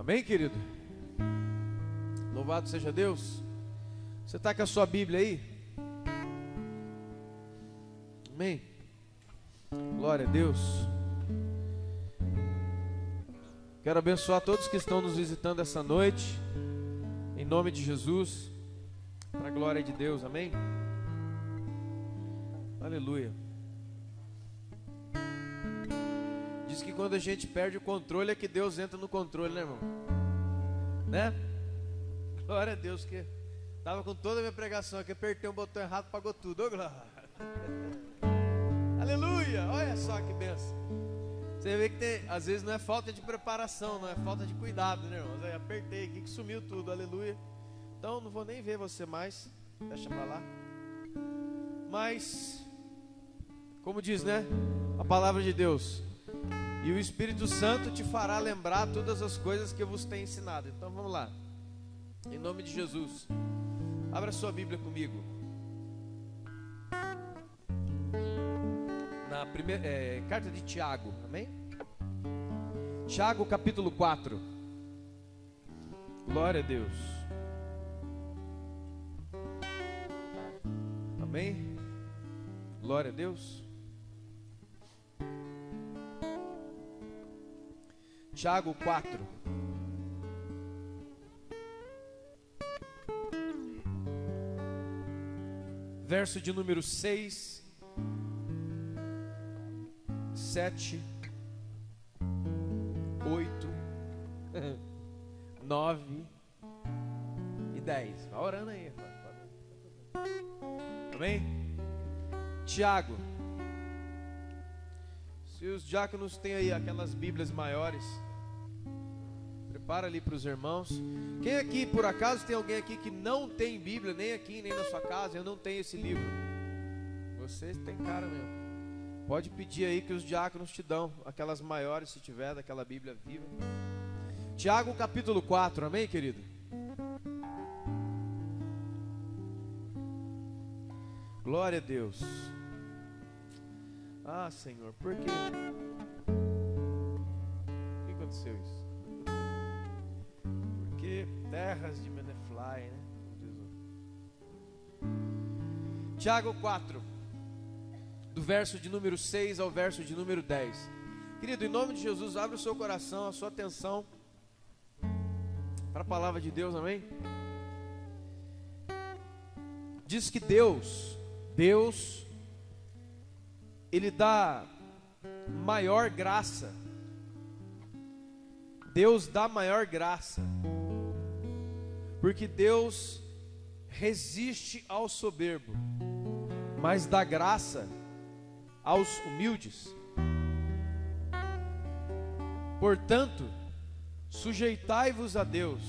Amém, querido? Louvado seja Deus. Você está com a sua Bíblia aí? Amém? Glória a Deus. Quero abençoar todos que estão nos visitando essa noite, em nome de Jesus, para a glória de Deus, amém? Aleluia. Diz que quando a gente perde o controle é que Deus entra no controle, né, irmão? Né? Glória a Deus, que estava com toda a minha pregação aqui, apertei um botão errado, pagou tudo, ô glória. Aleluia, olha só que benção. Você vê que às vezes não é falta de preparação, não é falta de cuidado, né, irmãos? Aí apertei aqui que sumiu tudo, aleluia. Então não vou nem ver você mais, deixa pra lá. Mas, como diz, né, a palavra de Deus, e o Espírito Santo te fará lembrar todas as coisas que eu vos tenho ensinado. Então vamos lá, em nome de Jesus, abra sua Bíblia comigo. Na primeira carta de Tiago, amém? Tiago capítulo 4. Glória a Deus. Amém? Glória a Deus. Tiago 4. Verso de número 6, 7, 8, 9 e 10. Vai orando aí. Amém? Tiago. Se os diáconos têm aí aquelas bíblias maiores, prepara ali para os irmãos. Quem aqui, por acaso, tem alguém aqui que não tem Bíblia, nem aqui, nem na sua casa? Eu não tenho esse livro. Vocês têm cara mesmo. Pode pedir aí que os diáconos te dão aquelas maiores, se tiver, daquela Bíblia viva. Tiago capítulo 4, amém, querido? Glória a Deus. Ah, Senhor, por quê? Por que aconteceu isso? Porque terras de Menefly, né? Tiago 4, do verso de número 6 ao verso de número 10. Querido, em nome de Jesus, abre o seu coração, a sua atenção para a palavra de Deus, amém? Diz que Deus, Ele dá maior graça. Deus dá maior graça, porque Deus resiste ao soberbo, mas dá graça aos humildes. Portanto, sujeitai-vos a Deus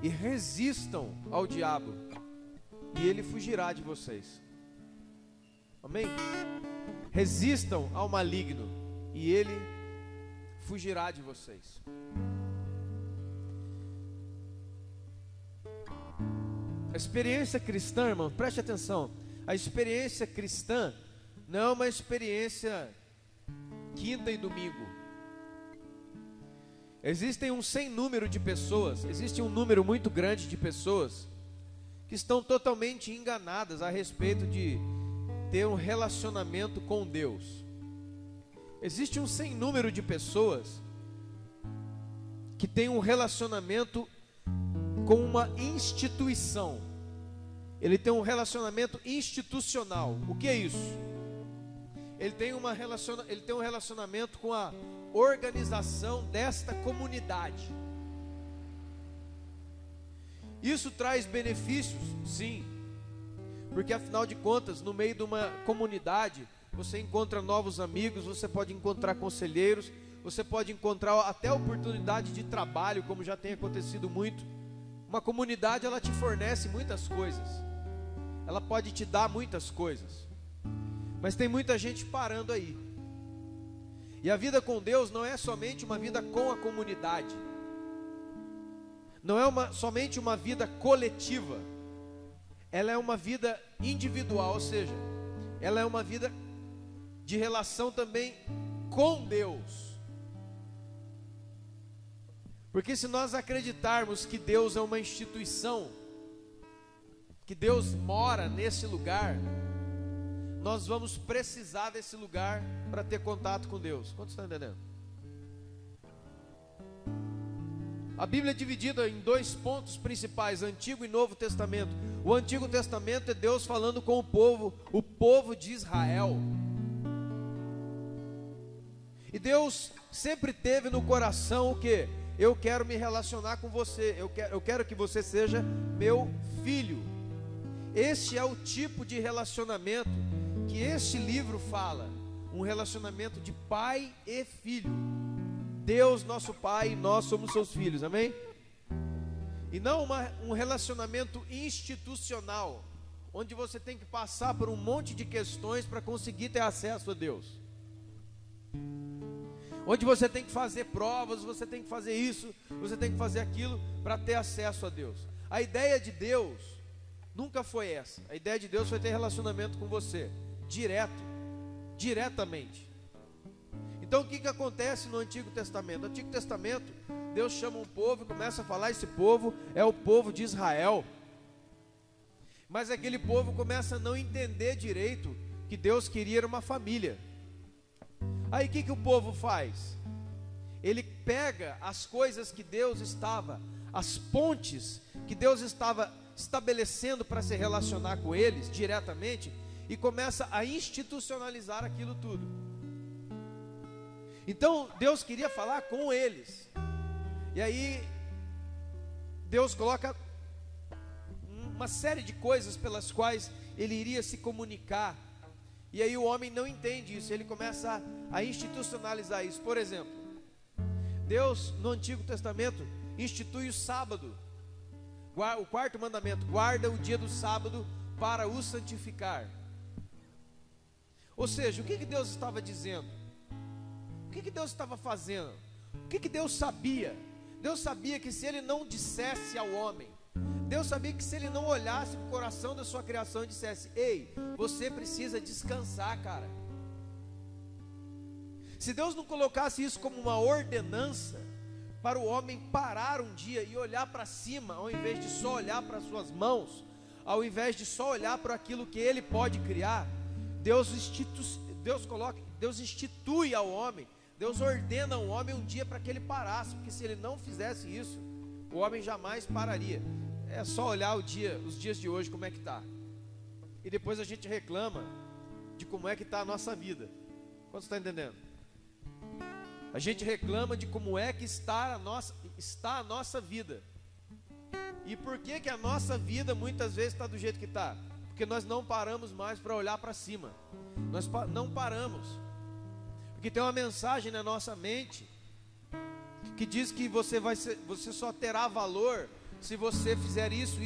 e resistam ao diabo, e ele fugirá de vocês. Amém? Resistam ao maligno e ele fugirá de vocês. A experiência cristã, irmão, preste atenção. A experiência cristã não é uma experiência quinta e domingo. Existem um sem número de pessoas, existe um número muito grande de pessoas que estão totalmente enganadas a respeito de ter um relacionamento com Deus. Existe um sem número de pessoas que tem um relacionamento com uma instituição. Ele tem um relacionamento institucional. O que é isso? Ele tem um relacionamento com a organização desta comunidade. Isso traz benefícios? Sim. Porque afinal de contas, no meio de uma comunidade, você encontra novos amigos, você pode encontrar conselheiros, você pode encontrar até oportunidade de trabalho, como já tem acontecido muito. Uma comunidade, ela te fornece muitas coisas, ela pode te dar muitas coisas, mas tem muita gente parando aí. E a vida com Deus não é somente uma vida com a comunidade, não é somente uma vida coletiva, ela é uma vida individual, ou seja, ela é uma vida de relação também com Deus. Porque se nós acreditarmos que Deus é uma instituição, que Deus mora nesse lugar, nós vamos precisar desse lugar para ter contato com Deus. Quantos estão entendendo? A Bíblia é dividida em dois pontos principais, Antigo e Novo Testamento. O Antigo Testamento é Deus falando com o povo de Israel. E Deus sempre teve no coração o quê? Eu quero me relacionar com você, eu quero que você seja meu filho. Este é o tipo de relacionamento que este livro fala, um relacionamento de pai e filho. Deus nosso pai, nós somos seus filhos, amém? E não um relacionamento institucional, onde você tem que passar por um monte de questões para conseguir ter acesso a Deus, onde você tem que fazer provas, você tem que fazer isso, você tem que fazer aquilo para ter acesso a Deus. A ideia de Deus nunca foi essa. A ideia de Deus foi ter relacionamento com você, diretamente. Então o que acontece no Antigo Testamento? No Antigo Testamento, Deus chama um povo e começa a falar, esse povo é o povo de Israel. Mas aquele povo começa a não entender direito que Deus queria era uma família. Aí o que o povo faz? Ele pega as coisas que Deus estava, as pontes que Deus estava estabelecendo para se relacionar com eles diretamente, e começa a institucionalizar aquilo tudo. Então Deus queria falar com eles, e aí Deus coloca uma série de coisas pelas quais ele iria se comunicar. E aí o homem não entende isso, ele começa a institucionalizar isso. Por exemplo, Deus no Antigo Testamento institui o sábado, o quarto mandamento: guarda o dia do sábado para o santificar. Ou seja, o que Deus estava dizendo? O que Deus estava fazendo? O que Deus sabia? Deus sabia que se ele não dissesse ao homem, Deus sabia que se ele não olhasse para o coração da sua criação e dissesse: ei, você precisa descansar, cara. Se Deus não colocasse isso como uma ordenança para o homem parar um dia e olhar para cima, ao invés de só olhar para as suas mãos, ao invés de só olhar para aquilo que ele pode criar, Deus institui ao homem, Deus ordena ao homem um dia para que ele parasse, porque se ele não fizesse isso, o homem jamais pararia. É só olhar os dias de hoje, como é que está. E depois a gente reclama de como é que está a nossa vida. Quantos estão entendendo? A gente reclama de como é que está a nossa vida. E por que a nossa vida muitas vezes está do jeito que está? Porque nós não paramos mais para olhar para cima. Nós não paramos. Porque tem uma mensagem na nossa mente que diz que você só terá valor se você fizer isso.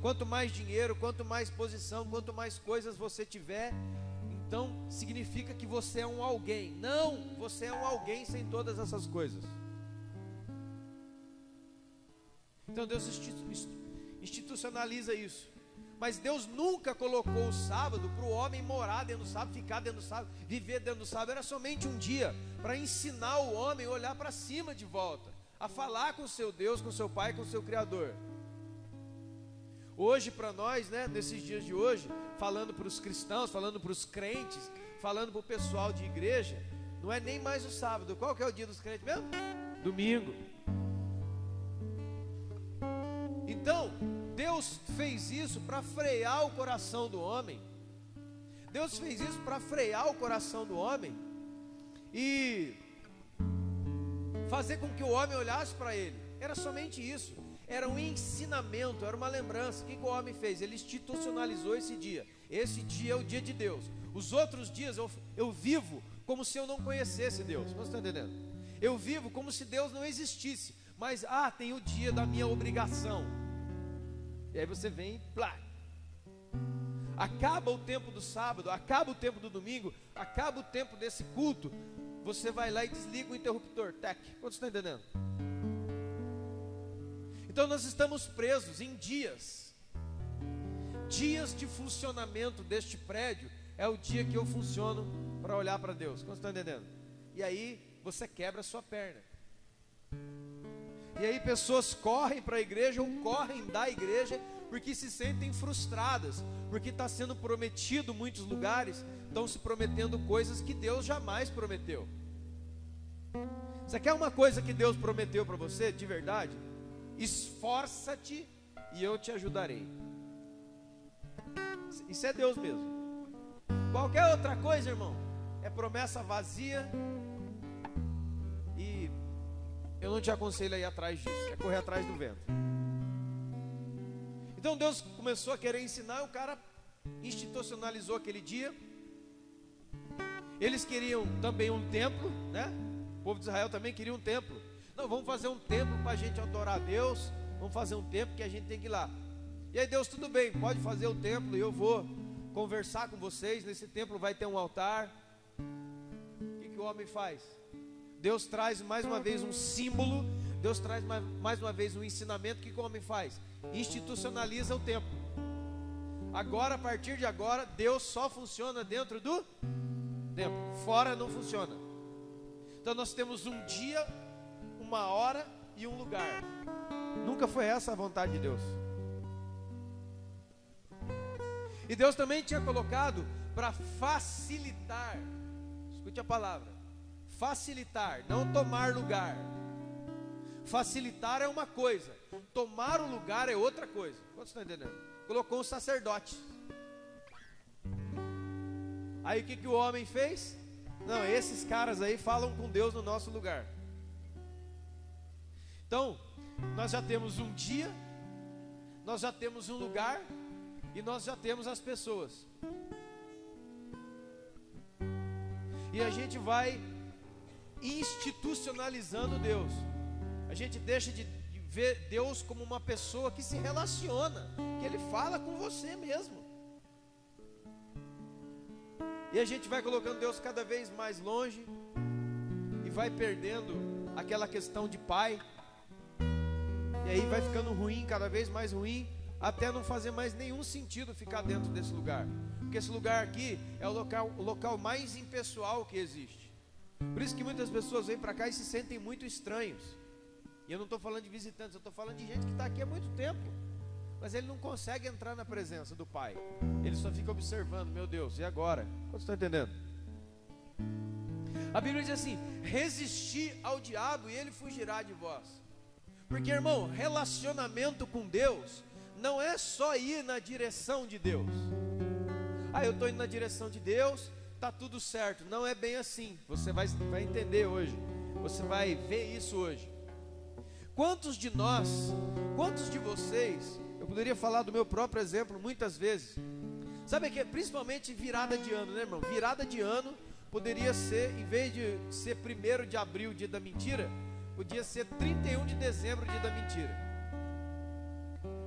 Quanto mais dinheiro, quanto mais posição, quanto mais coisas você tiver, então significa que você é um alguém. Não, você é um alguém sem todas essas coisas. Então Deus institucionaliza isso. Mas Deus nunca colocou o sábado para o homem morar dentro do sábado, ficar dentro do sábado, viver dentro do sábado. Era somente um dia para ensinar o homem a olhar para cima de volta, a falar com o seu Deus, com o seu Pai, com o seu Criador. Hoje para nós, nesses dias de hoje, falando para os cristãos, falando para os crentes, falando para o pessoal de igreja, não é nem mais o sábado. Qual que é o dia dos crentes mesmo? Domingo. Então Deus fez isso para frear o coração do homem. Deus fez isso para frear o coração do homem e fazer com que o homem olhasse para ele. Era somente isso. Era um ensinamento, era uma lembrança. O que o homem fez? Ele institucionalizou esse dia. Esse dia é o dia de Deus. Os outros dias eu vivo como se eu não conhecesse Deus. Você está entendendo? Eu vivo como se Deus não existisse. Mas, tem o dia da minha obrigação. E aí você vem e plá. Acaba o tempo do sábado, acaba o tempo do domingo, acaba o tempo desse culto. Você vai lá e desliga o interruptor. Tac. Quantos estão entendendo? Então nós estamos presos em dias de funcionamento deste prédio. É o dia que eu funciono para olhar para Deus. Quantos estão entendendo? E aí você quebra a sua perna. E aí pessoas correm para a igreja ou correm da igreja porque se sentem frustradas, porque está sendo prometido muitos lugares, estão se prometendo coisas que Deus jamais prometeu. Você quer uma coisa que Deus prometeu para você, de verdade? Esforça-te e eu te ajudarei. Isso é Deus mesmo. Qualquer outra coisa, irmão, é promessa vazia. E eu não te aconselho a ir atrás disso, é correr atrás do vento. Então Deus começou a querer ensinar, e o cara institucionalizou aquele dia. Eles queriam também um templo, né? O povo de Israel também queria um templo. Não, vamos fazer um templo para a gente adorar a Deus. Vamos fazer um templo que a gente tem que ir lá. E aí Deus, tudo bem, pode fazer o templo e eu vou conversar com vocês. Nesse templo vai ter um altar. O que o homem faz? Deus traz mais uma vez um símbolo. Deus traz mais uma vez um ensinamento. O que o homem faz? Institucionaliza o templo. Agora, a partir de agora, Deus só funciona dentro do templo. Fora não funciona. Então nós temos um dia, uma hora e um lugar. Nunca foi essa a vontade de Deus. E Deus também tinha colocado para facilitar. Escute a palavra: facilitar, não tomar lugar. Facilitar é uma coisa, tomar o lugar é outra coisa. Quantos estão entendendo? Colocou um sacerdote. Aí o que o homem fez? Não, esses caras aí falam com Deus no nosso lugar. Então, nós já temos um dia, nós já temos um lugar e nós já temos as pessoas. E a gente vai institucionalizando Deus. A gente deixa de ver Deus como uma pessoa que se relaciona, que Ele fala com você mesmo. E a gente vai colocando Deus cada vez mais longe e vai perdendo aquela questão de pai. E aí vai ficando ruim, cada vez mais ruim, até não fazer mais nenhum sentido ficar dentro desse lugar. Porque esse lugar aqui é o local mais impessoal que existe. Por isso que muitas pessoas vêm para cá e se sentem muito estranhos. E eu não estou falando de visitantes, eu estou falando de gente que está aqui há muito tempo. Mas ele não consegue entrar na presença do Pai. Ele só fica observando, meu Deus, e agora? Vocês estão entendendo? A Bíblia diz assim: resistir ao diabo e ele fugirá de vós. Porque, irmão, relacionamento com Deus não é só ir na direção de Deus. Ah, eu estou indo na direção de Deus, está tudo certo. Não é bem assim. Você vai entender hoje. Você vai ver isso hoje. Quantos de nós, quantos de vocês, eu poderia falar do meu próprio exemplo muitas vezes. Sabe que é principalmente virada de ano, né, irmão? Virada de ano poderia ser, em vez de ser 1º de abril, dia da mentira, podia ser 31 de dezembro, dia da mentira.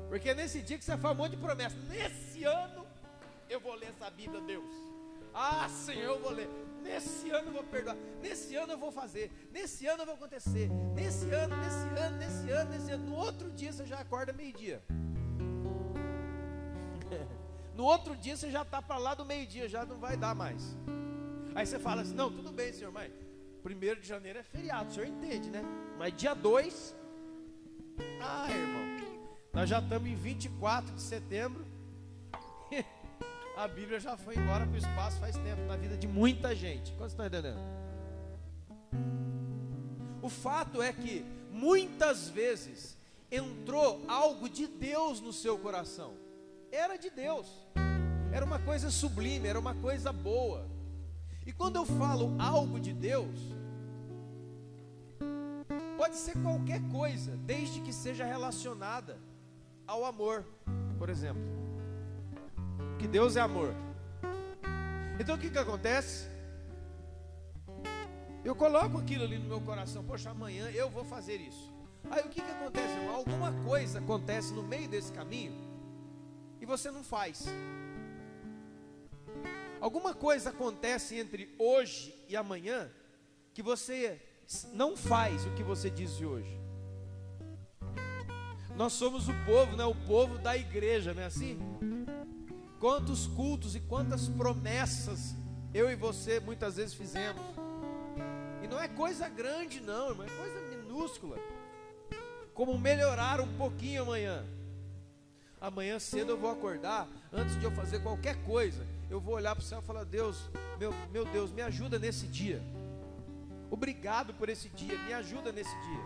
Porque é nesse dia que você faz um monte de promessa. Nesse ano eu vou ler essa Bíblia, Deus. Ah, Senhor, eu vou ler. Nesse ano eu vou perdoar. Nesse ano eu vou fazer. Nesse ano eu vou acontecer. Nesse ano. No outro dia você já acorda meio-dia. No outro dia você já está para lá do meio-dia, já não vai dar mais. Aí você fala assim: não, tudo bem, senhor, mas 1º de janeiro é feriado, o senhor entende, né? Mas dia 2, ah, irmão, nós já estamos em 24 de setembro. A Bíblia já foi embora para o espaço faz tempo, na vida de muita gente. Quantos estão entendendo? O fato é que muitas vezes entrou algo de Deus no seu coração. Era de Deus, era uma coisa sublime, era uma coisa boa. E quando eu falo algo de Deus, pode ser qualquer coisa, desde que seja relacionada ao amor, por exemplo. Que Deus é amor. Então o que acontece? Eu coloco aquilo ali no meu coração: poxa, amanhã eu vou fazer isso. Aí o que acontece, irmão? Alguma coisa acontece no meio desse caminho e você não faz. Alguma coisa acontece entre hoje e amanhã que você não faz o que você disse hoje. Nós somos o povo, né? O povo da igreja, não é assim? Quantos cultos e quantas promessas eu e você muitas vezes fizemos. E não é coisa grande não, irmão, é coisa minúscula. como melhorar um pouquinho amanhã. Amanhã cedo eu vou acordar, antes de eu fazer qualquer coisa, eu vou olhar para o céu e falar: Deus, meu Deus, me ajuda nesse dia. Obrigado por esse dia, me ajuda nesse dia.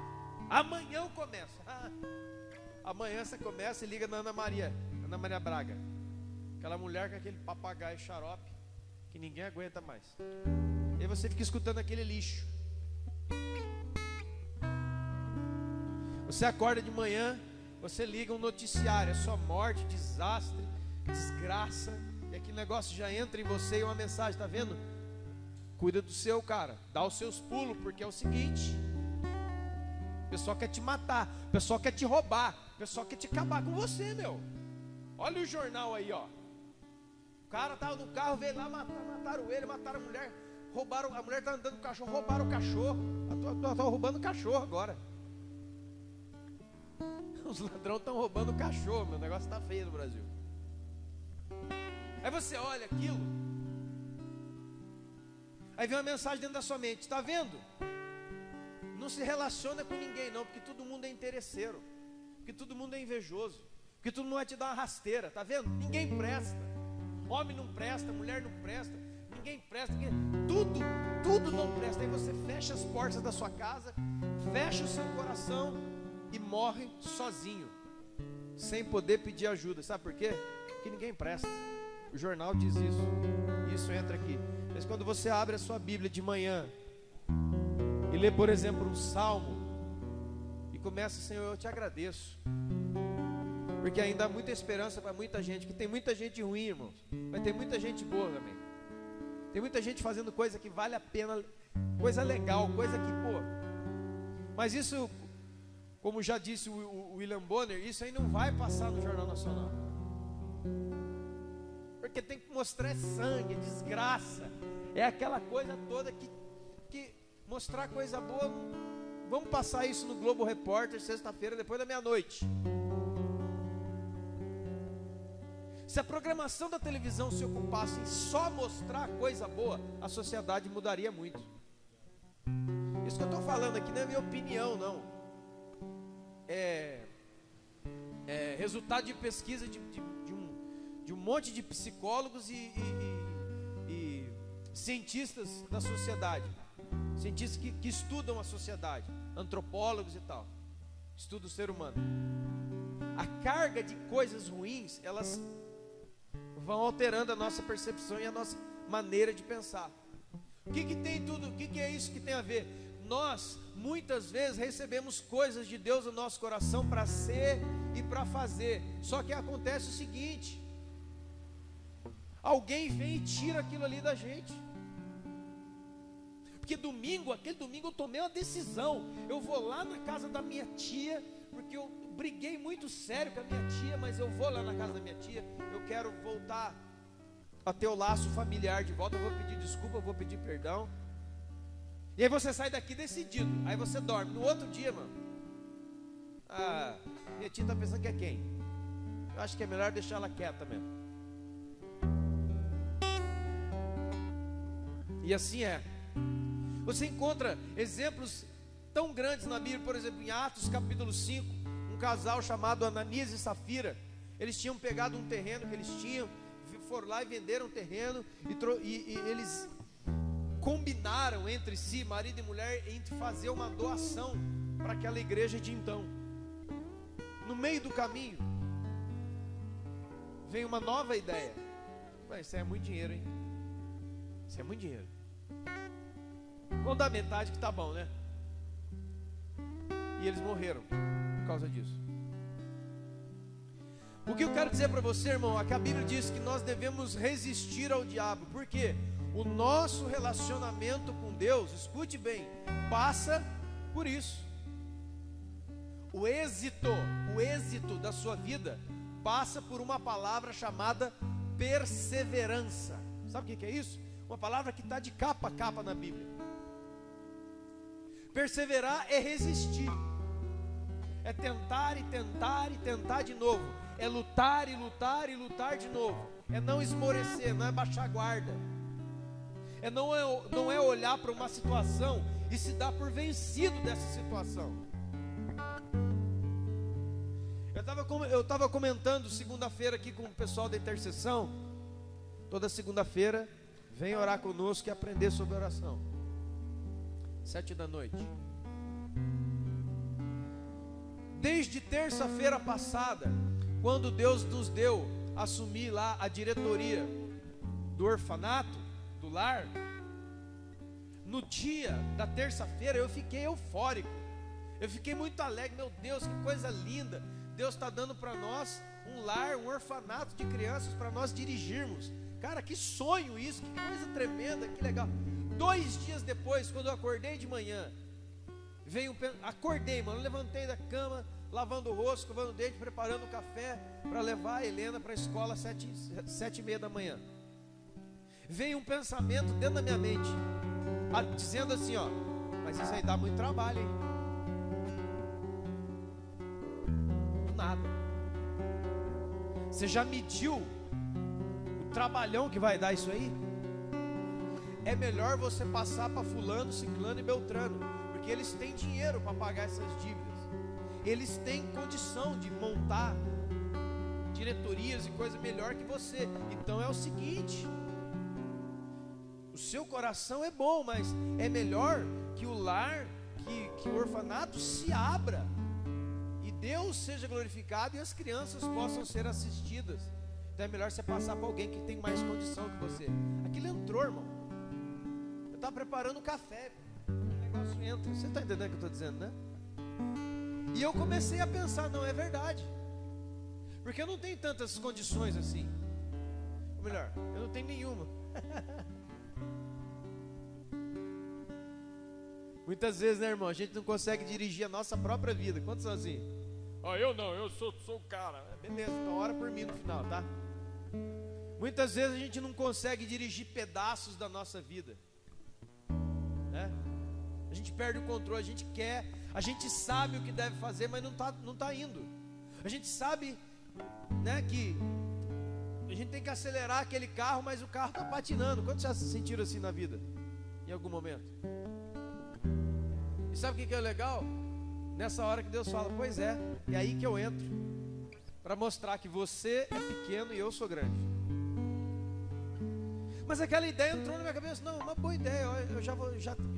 Amanhã eu começo. Amanhã você começa e liga na Ana Maria Braga, aquela mulher com aquele papagaio xarope que ninguém aguenta mais. E aí você fica escutando aquele lixo. Você acorda de manhã, você liga um noticiário, é só morte, desastre, desgraça, e aquele negócio já entra em você e uma mensagem, tá vendo? Cuida do seu, cara, dá os seus pulos, porque é o seguinte: o pessoal quer te matar, o pessoal quer te roubar, o pessoal quer te acabar com você, meu. Olha o jornal aí, ó. O cara tava no carro, veio lá, mataram ele, mataram a mulher, roubaram, a mulher tá andando com o cachorro, roubaram o cachorro. Estão roubando o cachorro agora. Os ladrões estão roubando o cachorro, meu negócio está feio no Brasil. Aí você olha aquilo, aí vem uma mensagem dentro da sua mente: está vendo? Não se relaciona com ninguém não, porque todo mundo é interesseiro, porque todo mundo é invejoso, porque todo mundo vai te dar uma rasteira, está vendo? Ninguém presta, homem não presta, mulher não presta, ninguém presta, tudo não presta. Aí você fecha as portas da sua casa, fecha o seu coração e morre sozinho, sem poder pedir ajuda. Sabe por quê? Porque ninguém presta. O jornal diz isso. Isso entra aqui. Mas quando você abre a sua Bíblia de manhã e lê, por exemplo, um salmo, e começa: Senhor, eu te agradeço, porque ainda há muita esperança para muita gente, que tem muita gente ruim, irmãos, mas tem muita gente boa também. Tem muita gente fazendo coisa que vale a pena, coisa legal, coisa que, mas isso, como já disse o William Bonner, isso aí não vai passar no Jornal Nacional, porque tem que mostrar sangue, desgraça, é aquela coisa toda que mostrar coisa boa. Vamos passar isso no Globo Repórter sexta-feira depois da meia-noite. Se a programação da televisão se ocupasse em só mostrar coisa boa, a sociedade mudaria muito. Isso que eu estou falando aqui não é minha opinião, não. É resultado de pesquisa de um monte de psicólogos e cientistas da sociedade. Cientistas que estudam a sociedade, antropólogos e tal, estudam o ser humano. A carga de coisas ruins, elas vão alterando a nossa percepção e a nossa maneira de pensar. O que tem tudo? O que é isso que tem a ver? Nós muitas vezes recebemos coisas de Deus no nosso coração para ser e para fazer. Só que acontece o seguinte: alguém vem e tira aquilo ali da gente. Porque aquele domingo eu tomei uma decisão. Eu vou lá na casa da minha tia, porque eu briguei muito sério com a minha tia, mas eu vou lá na casa da minha tia. Eu quero voltar a ter o laço familiar de volta. Eu vou pedir desculpa, eu vou pedir perdão. E aí você sai daqui decidido. Aí você dorme. No outro dia, mano, minha tia está pensando que é quem? Eu acho que é melhor deixar ela quieta mesmo. E assim é. Você encontra exemplos tão grandes na Bíblia. Por exemplo, em Atos capítulo 5, um casal chamado Ananias e Safira. Eles tinham pegado um terreno que eles tinham, foram lá e venderam o terreno, e eles combinaram entre si, marido e mulher, em fazer uma doação para aquela igreja de então. No meio do caminho vem uma nova ideia. Isso é muito dinheiro, hein? Isso é muito dinheiro. Vamos dar metade que tá bom, né? E eles morreram por causa disso. O que eu quero dizer para você, irmão, é que a Bíblia diz que nós devemos resistir ao diabo. Por quê? O nosso relacionamento com Deus, escute bem, passa por isso. O êxito da sua vida passa por uma palavra chamada perseverança. Sabe o que é isso? Uma palavra que está de capa a capa na Bíblia. Perseverar é resistir, é tentar e tentar e tentar de novo, é lutar e lutar e lutar de novo, é não esmorecer, não é baixar a guarda, não é olhar para uma situação e se dar por vencido dessa situação. Eu estava comentando segunda-feira aqui com o pessoal da intercessão. Toda segunda-feira vem orar conosco e aprender sobre oração. 7 da noite. Desde terça-feira passada, quando Deus nos deu assumir lá a diretoria do orfanato, do lar, no dia da terça-feira eu fiquei eufórico. Eu fiquei muito alegre. Meu Deus, que coisa linda. Deus está dando para nós um lar, um orfanato de crianças para nós dirigirmos. Cara, que sonho isso, que coisa tremenda, que legal. 2 dias depois, quando eu acordei de manhã, acordei, mano, levantei da cama, lavando o rosto, escovando o dente, preparando o café para levar a Helena para a escola 7h30 da manhã. Veio um pensamento dentro da minha mente, dizendo assim, ó, mas isso aí dá muito trabalho, hein? Nada. Você já mediu o trabalhão que vai dar isso aí? É melhor você passar para fulano, ciclano e beltrano, porque eles têm dinheiro para pagar essas dívidas. Eles têm condição de montar diretorias e coisa melhor que você. Então é o seguinte, o seu coração é bom, mas é melhor que o lar, que o orfanato se abra, Deus seja glorificado e as crianças possam ser assistidas. Então é melhor você passar para alguém que tem mais condição que você. Aquilo entrou, irmão. Eu estava preparando o café, o negócio entra. Você está entendendo o que eu estou dizendo, né? E eu comecei a pensar, não, é verdade, porque eu não tenho tantas condições assim. Ou melhor, eu não tenho nenhuma. Muitas vezes, né, irmão, a gente não consegue dirigir a nossa própria vida. Quantos são assim? Eu não, eu sou o cara. Beleza, então ora por mim no final, tá? Muitas vezes a gente não consegue dirigir pedaços da nossa vida, né? A gente perde o controle, a gente quer, a gente sabe o que deve fazer, mas não tá indo. A gente sabe, né, que a gente tem que acelerar aquele carro, mas o carro está patinando. Quantos já se sentiram assim na vida? Em algum momento? E sabe o que é legal? Nessa hora que Deus fala, pois é aí que eu entro, para mostrar que você é pequeno e eu sou grande. Mas aquela ideia entrou na minha cabeça, não, uma boa ideia, eu já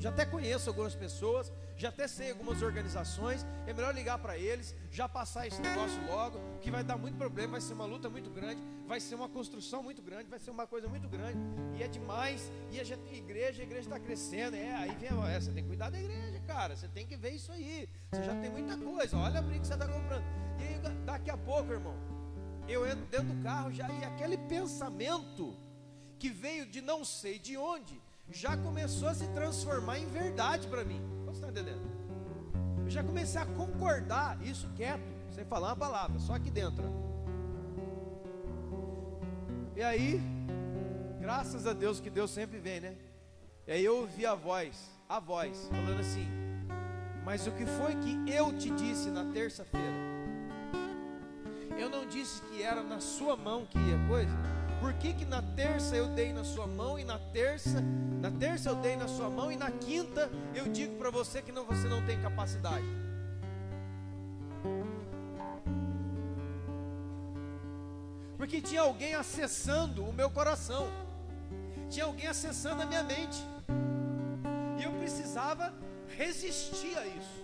até conheço algumas pessoas, já até sei algumas organizações, é melhor ligar para eles, já passar esse negócio logo, que vai dar muito problema, vai ser uma luta muito grande, vai ser uma construção muito grande, vai ser uma coisa muito grande, e é demais, e a gente tem igreja, a igreja está crescendo, aí vem, você tem que cuidar da igreja, cara, você tem que ver isso aí, você já tem muita coisa, olha a briga que você está comprando, e aí daqui a pouco, irmão, eu entro dentro do carro já, e aquele pensamento que veio de não sei de onde, já começou a se transformar em verdade para mim. Você está entendendo? Eu já comecei a concordar, isso quieto, sem falar uma palavra, só aqui dentro. E aí, graças a Deus que Deus sempre vem, né? E aí eu ouvi a voz, falando assim, mas o que foi que eu te disse na terça-feira? Eu não disse que era na sua mão que ia coisa? Por que na terça eu dei na sua mão e na terça eu dei na sua mão e na quinta eu digo para você que você não tem capacidade? Porque tinha alguém acessando o meu coração, tinha alguém acessando a minha mente, e eu precisava resistir a isso.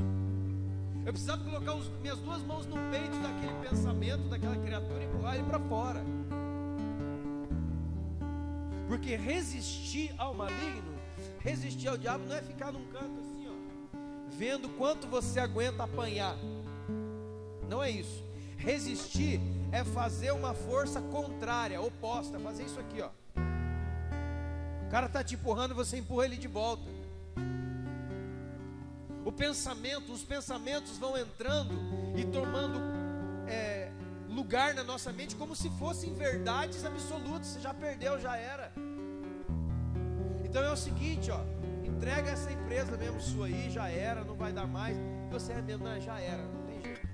Eu precisava colocar minhas 2 mãos no peito daquele pensamento, daquela criatura e empurrar ele para fora. Porque resistir ao maligno, resistir ao diabo, não é ficar num canto assim, ó, vendo quanto você aguenta apanhar. Não é isso. Resistir é fazer uma força contrária, oposta, fazer isso aqui, ó. O cara está te empurrando e você empurra ele de volta. Os pensamentos vão entrando e tomando lugar na nossa mente como se fossem verdades absolutas. Você já perdeu, já era. Então é o seguinte, ó, entrega essa empresa mesmo sua aí, já era, não vai dar mais. Você é mesmo, não, já era, não tem jeito.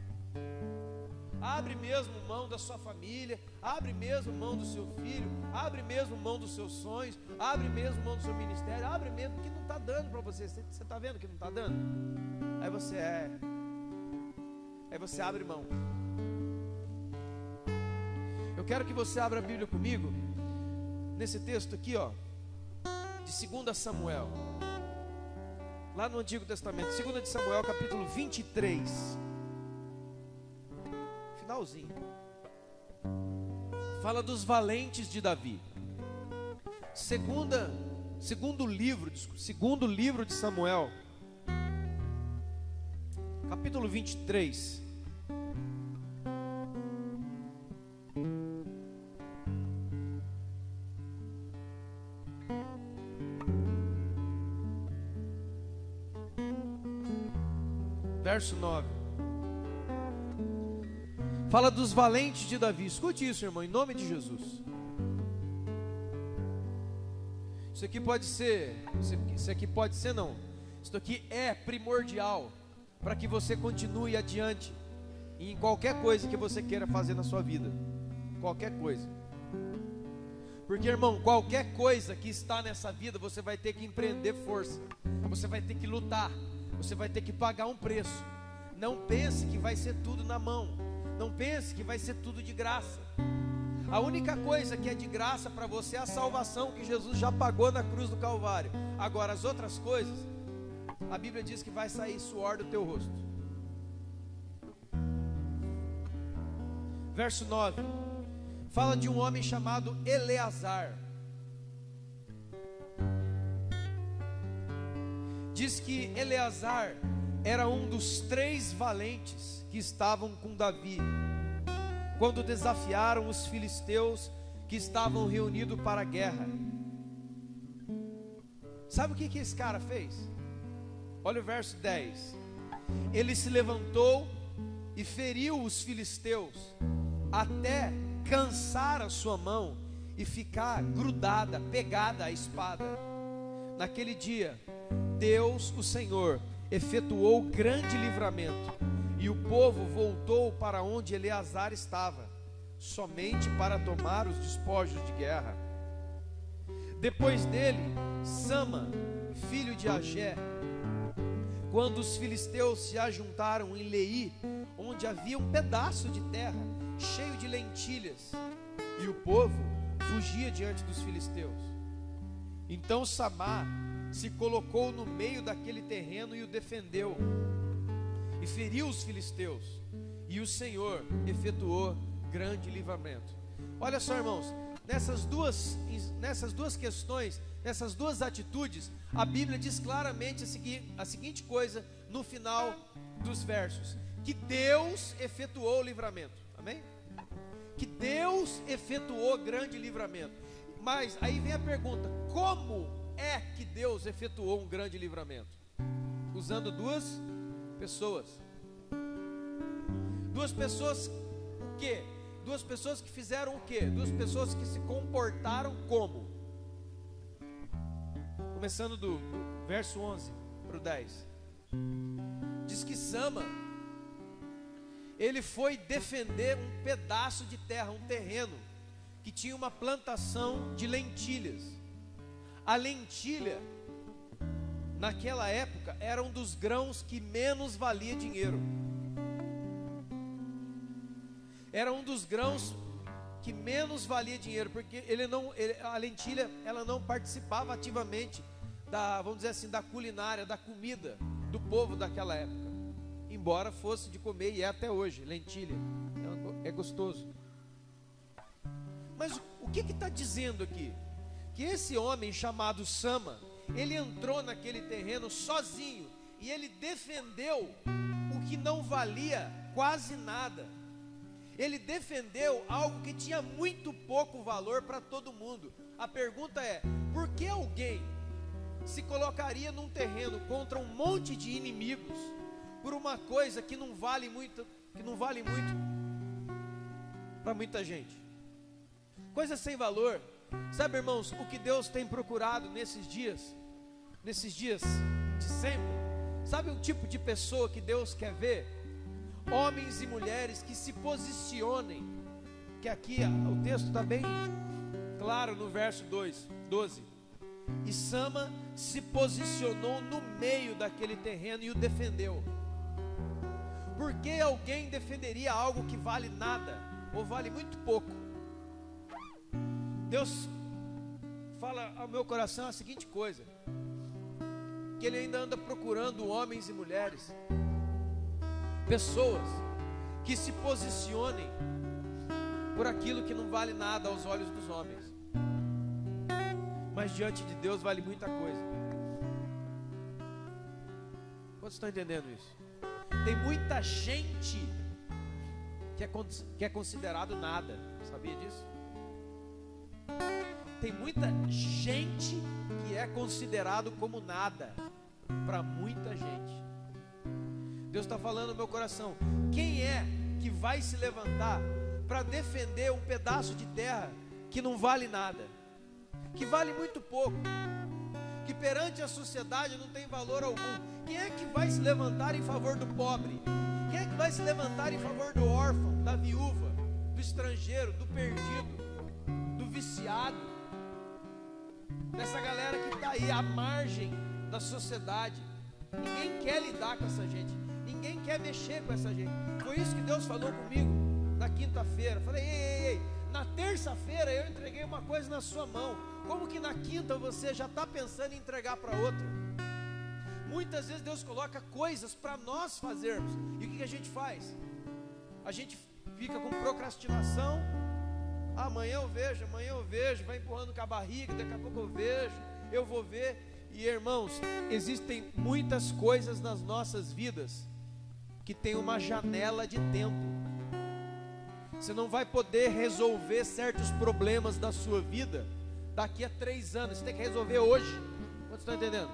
Abre mesmo mão da sua família, abre mesmo mão do seu filho, abre mesmo mão dos seus sonhos, abre mesmo mão do seu ministério, abre mesmo que não está dando para você. Você está vendo que não está dando? Aí você abre mão. quero que você abra a Bíblia comigo, nesse texto aqui, ó, de 2 Samuel, lá no Antigo Testamento, 2 de Samuel, capítulo 23, finalzinho, fala dos valentes de Davi. Segundo livro de Samuel, capítulo 23, verso 9, fala dos valentes de Davi. Escute isso, irmão, em nome de Jesus. Isso aqui pode ser não, isso aqui é primordial para que você continue adiante em qualquer coisa que você queira fazer na sua vida, qualquer coisa. Porque, irmão, qualquer coisa que está nessa vida, você vai ter que empreender força, você vai ter que lutar, você vai ter que pagar um preço. Não pense que vai ser tudo na mão, não pense que vai ser tudo de graça. A única coisa que é de graça para você é a salvação que Jesus já pagou na cruz do Calvário. Agora, as outras coisas, a Bíblia diz que vai sair suor do teu rosto. Verso 9, fala de um homem chamado Eleazar. Diz que Eleazar era um dos 3 valentes que estavam com Davi quando desafiaram os filisteus que estavam reunidos para a guerra. Sabe o que esse cara fez? Olha o verso 10. Ele se levantou e feriu os filisteus até cansar a sua mão e ficar grudada, pegada à espada. Naquele dia, Deus, o Senhor, efetuou grande livramento, e o povo voltou para onde Eleazar estava, somente para tomar os despojos de guerra. Depois dele, Sama, filho de Agé, quando os filisteus se ajuntaram em Leí, onde havia um pedaço de terra cheio de lentilhas, e o povo fugia diante dos filisteus. Então Samá se colocou no meio daquele terreno e o defendeu, e feriu os filisteus, e o Senhor efetuou grande livramento. Olha só, irmãos, nessas duas questões, nessas duas atitudes, a Bíblia diz claramente a seguinte coisa no final dos versos: que Deus efetuou o livramento. Amém? Que Deus efetuou grande livramento. Mas aí vem a pergunta: como é que Deus efetuou um grande livramento? Usando 2 pessoas. 2 pessoas o quê? 2 pessoas que fizeram o quê? 2 pessoas que se comportaram como? Começando do verso 11 para o 10. Diz que Sama, ele foi defender um pedaço de terra, um terreno que tinha uma plantação de lentilhas. A lentilha, naquela época, era um dos grãos que menos valia dinheiro. Era um dos grãos que menos valia dinheiro, porque a lentilha, ela não participava ativamente vamos dizer assim, da culinária, da comida do povo daquela época. Embora fosse de comer, e é até hoje, lentilha, é gostoso. Mas o que está dizendo aqui? Que esse homem chamado Sama, ele entrou naquele terreno sozinho, e ele defendeu o que não valia quase nada. Ele defendeu algo que tinha muito pouco valor para todo mundo. A pergunta é: por que alguém se colocaria num terreno contra um monte de inimigos por uma coisa que não vale muito para muita gente? Coisa sem valor. Sabe, irmãos, o que Deus tem procurado nesses dias de sempre? Sabe o tipo de pessoa que Deus quer ver? Homens e mulheres que se posicionem, que aqui o texto está bem claro no verso 12. E Sama se posicionou no meio daquele terreno e o defendeu. Por que alguém defenderia algo que vale nada, ou vale muito pouco? Deus fala ao meu coração a seguinte coisa: que Ele ainda anda procurando homens e mulheres, pessoas que se posicionem por aquilo que não vale nada aos olhos dos homens, mas diante de Deus vale muita coisa. Quantos estão entendendo isso? Tem muita gente que é considerado nada, sabia disso? Tem muita gente que é considerado como nada para muita gente. Deus está falando no meu coração: quem é que vai se levantar para defender um pedaço de terra que não vale nada, que vale muito pouco, que perante a sociedade não tem valor algum? Quem é que vai se levantar em favor do pobre? Quem é que vai se levantar em favor do órfão, da viúva, do estrangeiro, do perdido, do viciado, dessa galera que está aí à margem da sociedade? Ninguém quer lidar com essa gente, ninguém quer mexer com essa gente. Foi isso que Deus falou comigo na quinta-feira. Falei: ei, na terça-feira eu entreguei uma coisa na sua mão, como que na quinta você já está pensando em entregar para outra? Muitas vezes Deus coloca coisas para nós fazermos, e o que a gente faz? A gente fica com procrastinação. Amanhã eu vejo, vai empurrando com a barriga, daqui a pouco eu vou ver. E irmãos, existem muitas coisas nas nossas vidas que tem uma janela de tempo. Você não vai poder resolver certos problemas da sua vida daqui a 3 anos, você tem que resolver hoje. Vocês estão entendendo?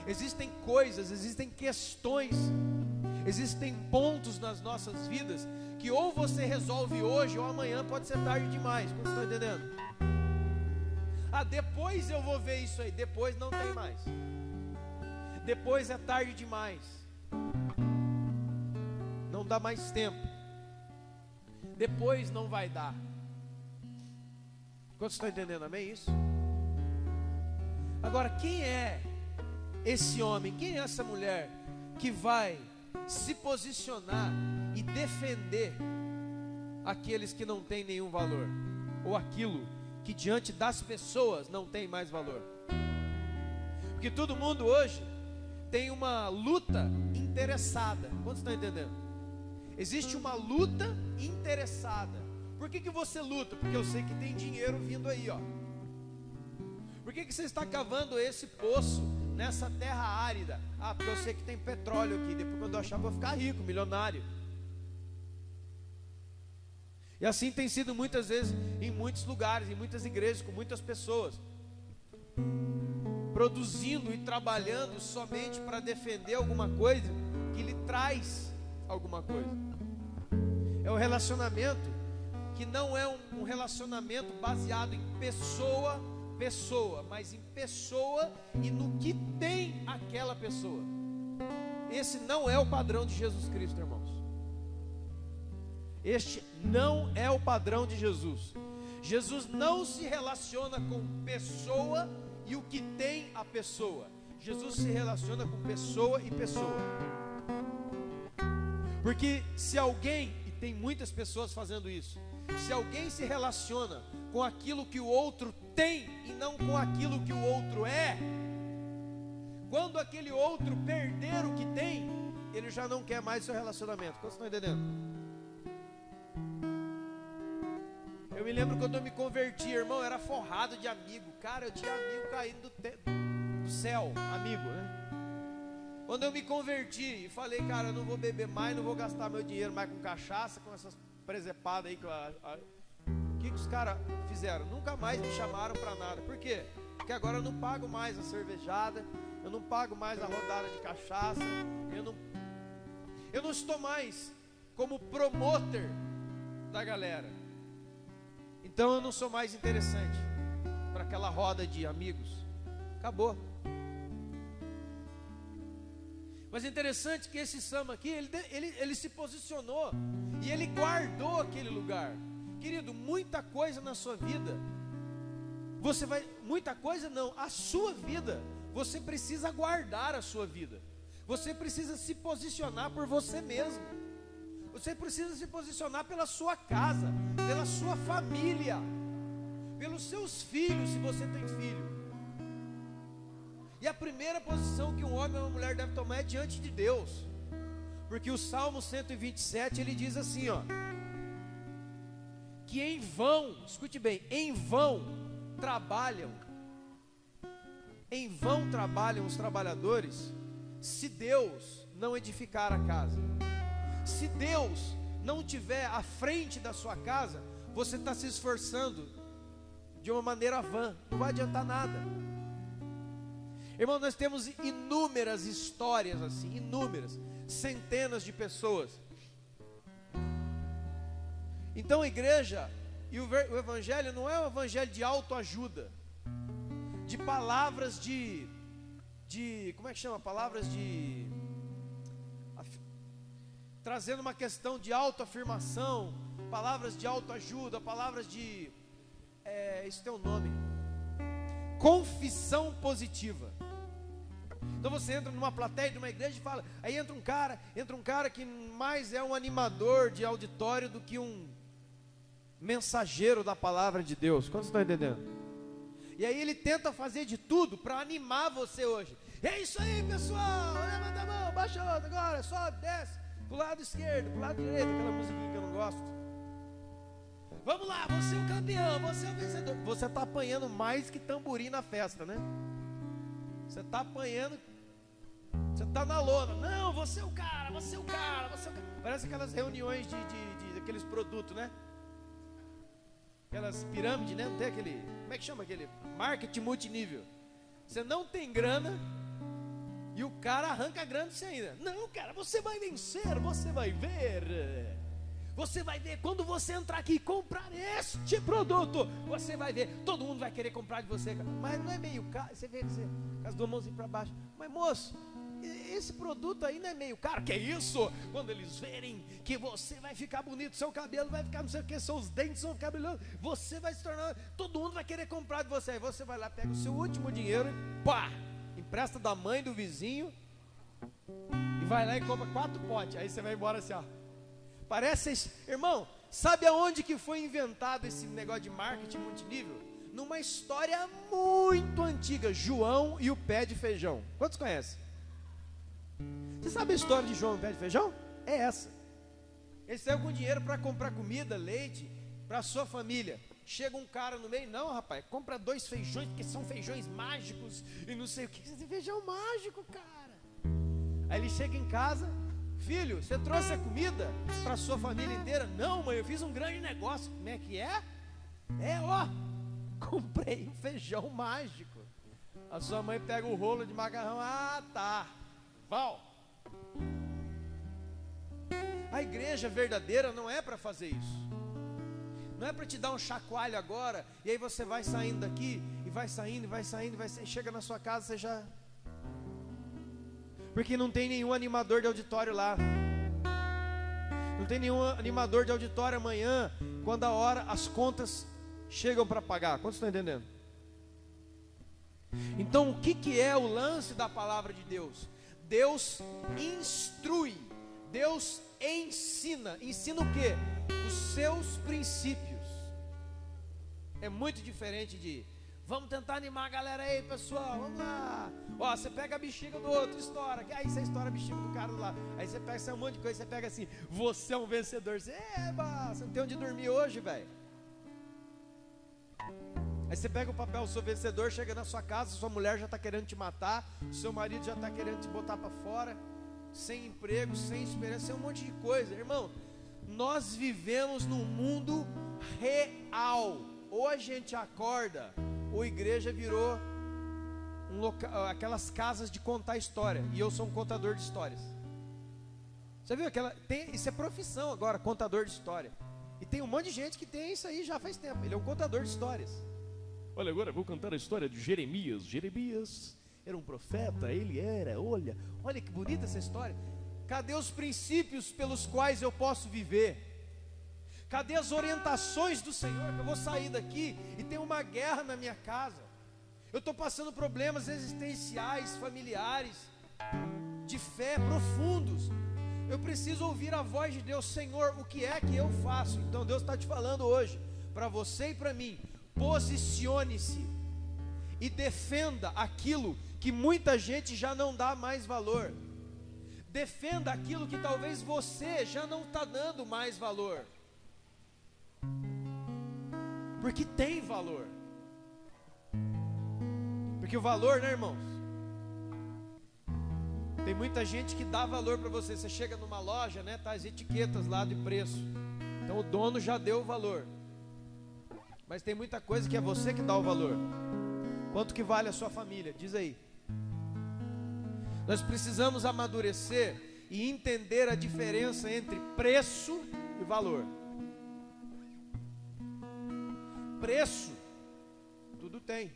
Existem coisas, existem questões, existem pontos nas nossas vidas que ou você resolve hoje ou amanhã pode ser tarde demais. Vocês estão entendendo? Ah, depois eu vou ver isso aí. Depois não tem mais. Depois é tarde demais. Não dá mais tempo. Depois não vai dar. Quantos estão entendendo? Amém? Isso? Agora, quem é esse homem, quem é essa mulher que vai se posicionar e defender aqueles que não têm nenhum valor, ou aquilo que diante das pessoas não tem mais valor? Porque todo mundo hoje tem uma luta interessada. Quantos estão entendendo? Existe uma luta interessada. Por que você luta? Porque eu sei que tem dinheiro vindo aí, ó. Por que você está cavando esse poço nessa terra árida? Ah, porque eu sei que tem petróleo aqui. Depois, quando eu achar, eu vou ficar rico, milionário. E assim tem sido muitas vezes em muitos lugares, em muitas igrejas, com muitas pessoas produzindo e trabalhando somente para defender alguma coisa que lhe traz alguma coisa. É um relacionamento que não é um relacionamento baseado em pessoa, mas em pessoa e no que tem aquela pessoa. Esse não é o padrão de Jesus Cristo, irmãos. Este não é o padrão de Jesus. Jesus não se relaciona com pessoa e o que tem a pessoa. Jesus se relaciona com pessoa e pessoa. Porque se alguém, e tem muitas pessoas fazendo isso, se alguém se relaciona com aquilo que o outro tem e não com aquilo que o outro é, quando aquele outro perder o que tem, ele já não quer mais seu relacionamento. Vocês estão entendendo? Eu me lembro quando eu me converti, irmão, eu era forrado de amigo. Cara, eu tinha amigo caído do céu, amigo, né? Quando eu me converti e falei: cara, eu não vou beber mais, não vou gastar meu dinheiro mais com cachaça, com essas presepadas aí. O que os caras fizeram? Nunca mais me chamaram para nada. Por quê? Porque agora eu não pago mais a cervejada, eu não pago mais a rodada de cachaça, eu não estou mais como promotor da galera. Então eu não sou mais interessante para aquela roda de amigos. Acabou. Mas é interessante que esse Sama aqui, ele se posicionou e ele guardou aquele lugar. Querido, muita coisa na sua vida, muita coisa não, a sua vida, você precisa guardar a sua vida. Você precisa se posicionar por você mesmo. Você precisa se posicionar pela sua casa, pela sua família. pelos seus filhos, se você tem filho. E a primeira posição que um homem ou uma mulher deve tomar é diante de Deus. Porque o Salmo 127, ele diz assim, ó, que em vão, escute bem, em vão trabalham os trabalhadores, se Deus não edificar a casa. Se Deus não tiver à frente da sua casa, você está se esforçando de uma maneira vã, não vai adiantar nada. Irmão, nós temos inúmeras histórias assim, inúmeras, centenas de pessoas. Então a igreja e o evangelho não é um evangelho de autoajuda, de palavras de como é que chama? Palavras de trazendo uma questão de autoafirmação, palavras de autoajuda, palavras de isso tem um nome, confissão positiva. Então você entra numa plateia de uma igreja e fala, aí entra um cara que mais é um animador de auditório do que um mensageiro da palavra de Deus. Quantos estão entendendo? E aí ele tenta fazer de tudo para animar você hoje. É isso aí, pessoal, levanta a mão, baixa a outra, agora sobe, desce, pro lado esquerdo, pro lado direito, aquela musiquinha que eu não gosto. Vamos lá, você é o campeão, você é o vencedor. Você está apanhando mais que tamborim na festa, né? Você está apanhando, você está na lona. Não, você é o cara, você é o cara, você é o cara. Parece aquelas reuniões daqueles produtos, né? Aquelas pirâmides, né? Não tem aquele, como é que chama aquele? Marketing multinível. Você não tem grana e o cara arranca grana de você ainda. Não, cara, você vai vencer, você vai ver. Você vai ver quando você entrar aqui e comprar este produto. Você vai ver, todo mundo vai querer comprar de você. Mas não é meio caro. Você vê, você com as duas mãozinhas para baixo. Mas moço, esse produto aí não é meio caro. Que é isso? Quando eles verem que você vai ficar bonito, seu cabelo vai ficar não sei o que, seus dentes vão ficar brilhosos, você vai se tornar, todo mundo vai querer comprar de você. Aí você vai lá, pega o seu último dinheiro e pá, empresta da mãe, do vizinho, e vai lá e compra 4 potes. Aí você vai embora assim, ó. Parece, irmão, sabe aonde que foi inventado esse negócio de marketing multinível? Numa história muito antiga, João e o pé de feijão. Quantos conhecem? Você sabe a história de João e o pé de feijão? É essa. Ele saiu com dinheiro para comprar comida, leite, para a sua família. Chega um cara no meio, não rapaz, compra 2 feijões, porque são feijões mágicos, e não sei o que, esse feijão mágico, cara. Aí ele chega em casa, filho, você trouxe a comida para a sua família inteira? Não, mãe, eu fiz um grande negócio. Como é que é? Comprei um feijão mágico. A sua mãe pega o rolo de macarrão, tá, Val. A igreja verdadeira não é para fazer isso. Não é para te dar um chacoalho agora, e aí você vai saindo daqui, e vai saindo, chega na sua casa, você já... Porque não tem nenhum animador de auditório lá. Não tem nenhum animador de auditório amanhã, quando a hora, as contas chegam para pagar. Quantos estão entendendo? Então o que é o lance da palavra de Deus? Deus instrui, Deus ensina. Ensina o quê? Os seus princípios. É muito diferente de... Vamos tentar animar a galera aí, pessoal, vamos lá. Ó, você pega a bexiga do outro, estoura. Aí você estoura a bexiga do cara lá. Aí você pega um monte de coisa, você pega assim, você é um vencedor. Você não tem onde dormir hoje, velho. Aí você pega o papel, sou vencedor, chega na sua casa, sua mulher já está querendo te matar, seu marido já está querendo te botar para fora, sem emprego, sem esperança, sem um monte de coisa. Irmão, nós vivemos num mundo real. Ou a gente acorda, ou a igreja virou aquelas casas de contar história. E eu sou um contador de histórias. Você viu isso é profissão agora, contador de história. E tem um monte de gente que tem isso aí já faz tempo. Ele é um contador de histórias. Olha, agora eu vou contar a história de Jeremias. Jeremias era um profeta, olha que bonita essa história. Cadê os princípios pelos quais eu posso viver? Cadê as orientações do Senhor? Que eu vou sair daqui e tem uma guerra na minha casa. Eu estou passando problemas existenciais, familiares, de fé profundos. Eu preciso ouvir a voz de Deus. Senhor, o que é que eu faço? Então Deus está te falando hoje, para você e para mim, posicione-se e defenda aquilo que muita gente já não dá mais valor. Defenda aquilo que talvez você já não está dando mais valor, porque tem valor. Porque o valor, né, irmãos? Tem muita gente que dá valor para você. Você chega numa loja, né, tá as etiquetas lá de preço. Então o dono já deu o valor. Mas tem muita coisa que é você que dá o valor. Quanto que vale a sua família? Diz aí. Nós precisamos amadurecer e entender a diferença entre preço e valor. Preço, tudo tem.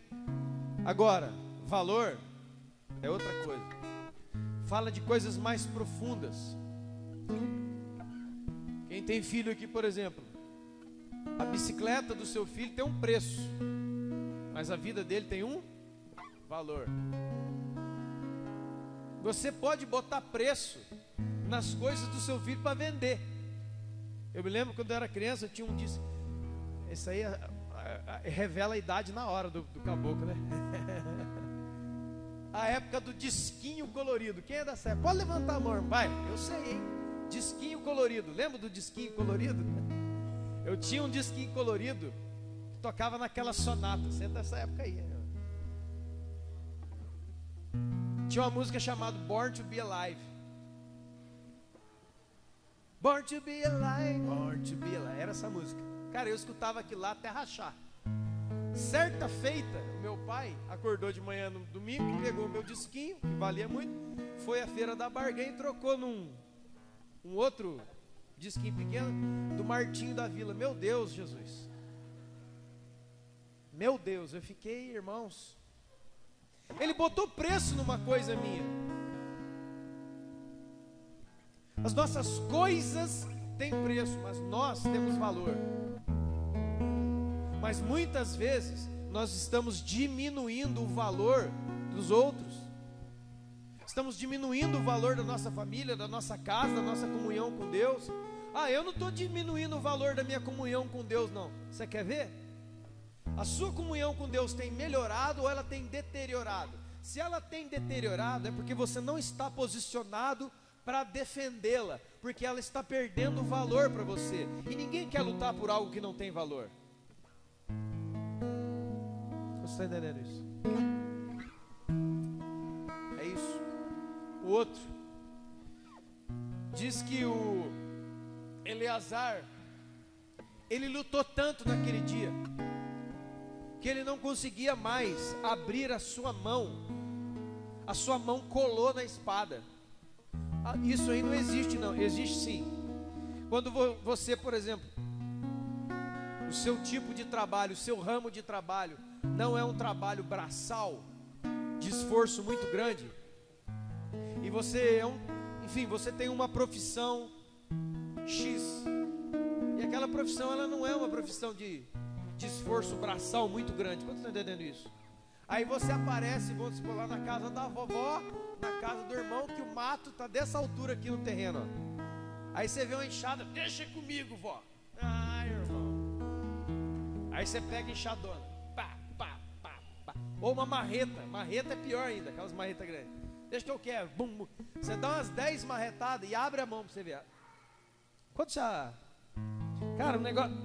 Agora, valor é outra coisa. Fala de coisas mais profundas. Quem tem filho aqui, por exemplo, a bicicleta do seu filho tem um preço, mas a vida dele tem um valor. Você pode botar preço nas coisas do seu filho para vender. Eu me lembro quando eu era criança, eu tinha um disco. Isso aí revela a idade na hora do caboclo, né? A época do disquinho colorido. Quem é dessa época? Pode levantar a mão, vai. Eu sei, hein? Disquinho colorido. Lembra do disquinho colorido? Eu tinha um disquinho colorido que tocava naquela sonata. Você é dessa época aí, né? Tinha uma música chamada Born to be Alive. Born to be alive, born to be alive. Era essa música. Cara, eu escutava aquilo lá até rachar. Certa feita, o meu pai acordou de manhã no domingo, pegou o meu disquinho, que valia muito, foi à feira da Bargain e trocou num outro disquinho pequeno do Martinho da Vila. Meu Deus, Jesus. Meu Deus, eu fiquei, irmãos. Ele botou preço numa coisa minha. As nossas coisas têm preço, mas nós temos valor. Mas muitas vezes nós estamos diminuindo o valor dos outros. Estamos diminuindo o valor da nossa família, da nossa casa, da nossa comunhão com Deus. Ah, eu não estou diminuindo o valor da minha comunhão com Deus, não. Você quer ver? A sua comunhão com Deus tem melhorado ou ela tem deteriorado? Se ela tem deteriorado, é porque você não está posicionado para defendê-la, porque ela está perdendo valor para você. E ninguém quer lutar por algo que não tem valor. Você está entendendo isso? É isso. O outro diz que o Eleazar, ele lutou tanto naquele dia que ele não conseguia mais abrir a sua mão colou na espada. Isso aí não existe, não. Existe sim. Quando você, por exemplo, o seu tipo de trabalho, o seu ramo de trabalho não é um trabalho braçal, de esforço muito grande, e você enfim, você tem uma profissão X, e aquela profissão ela não é uma profissão de esforço braçal muito grande. Quantos estão entendendo isso? Aí você aparece, vamos supor, lá na casa da vovó, na casa do irmão, que o mato está dessa altura aqui no terreno, ó. Aí você vê uma enxada, deixa comigo, vó. Ah, irmão. Aí você pega a enxadona, pá, pá, pá, pá. Ou uma marreta é pior ainda, aquelas marretas grandes. Deixa que eu quero, bum, bum. Você dá umas 10 marretadas e abre a mão para você ver. Quando já... Cara, o negócio...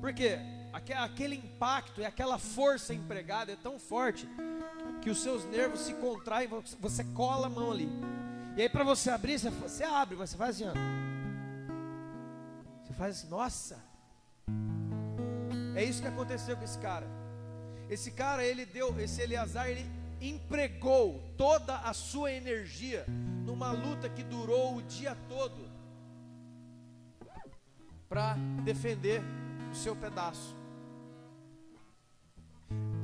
Por quê? Aquele impacto e aquela força empregada é tão forte que os seus nervos se contraem, você cola a mão ali. E aí para você abrir, você abre, mas você faz assim, ó. Você faz assim, nossa. É isso que aconteceu com esse cara. Esse cara, esse Eleazar, ele empregou toda a sua energia numa luta que durou o dia todo para defender o seu pedaço.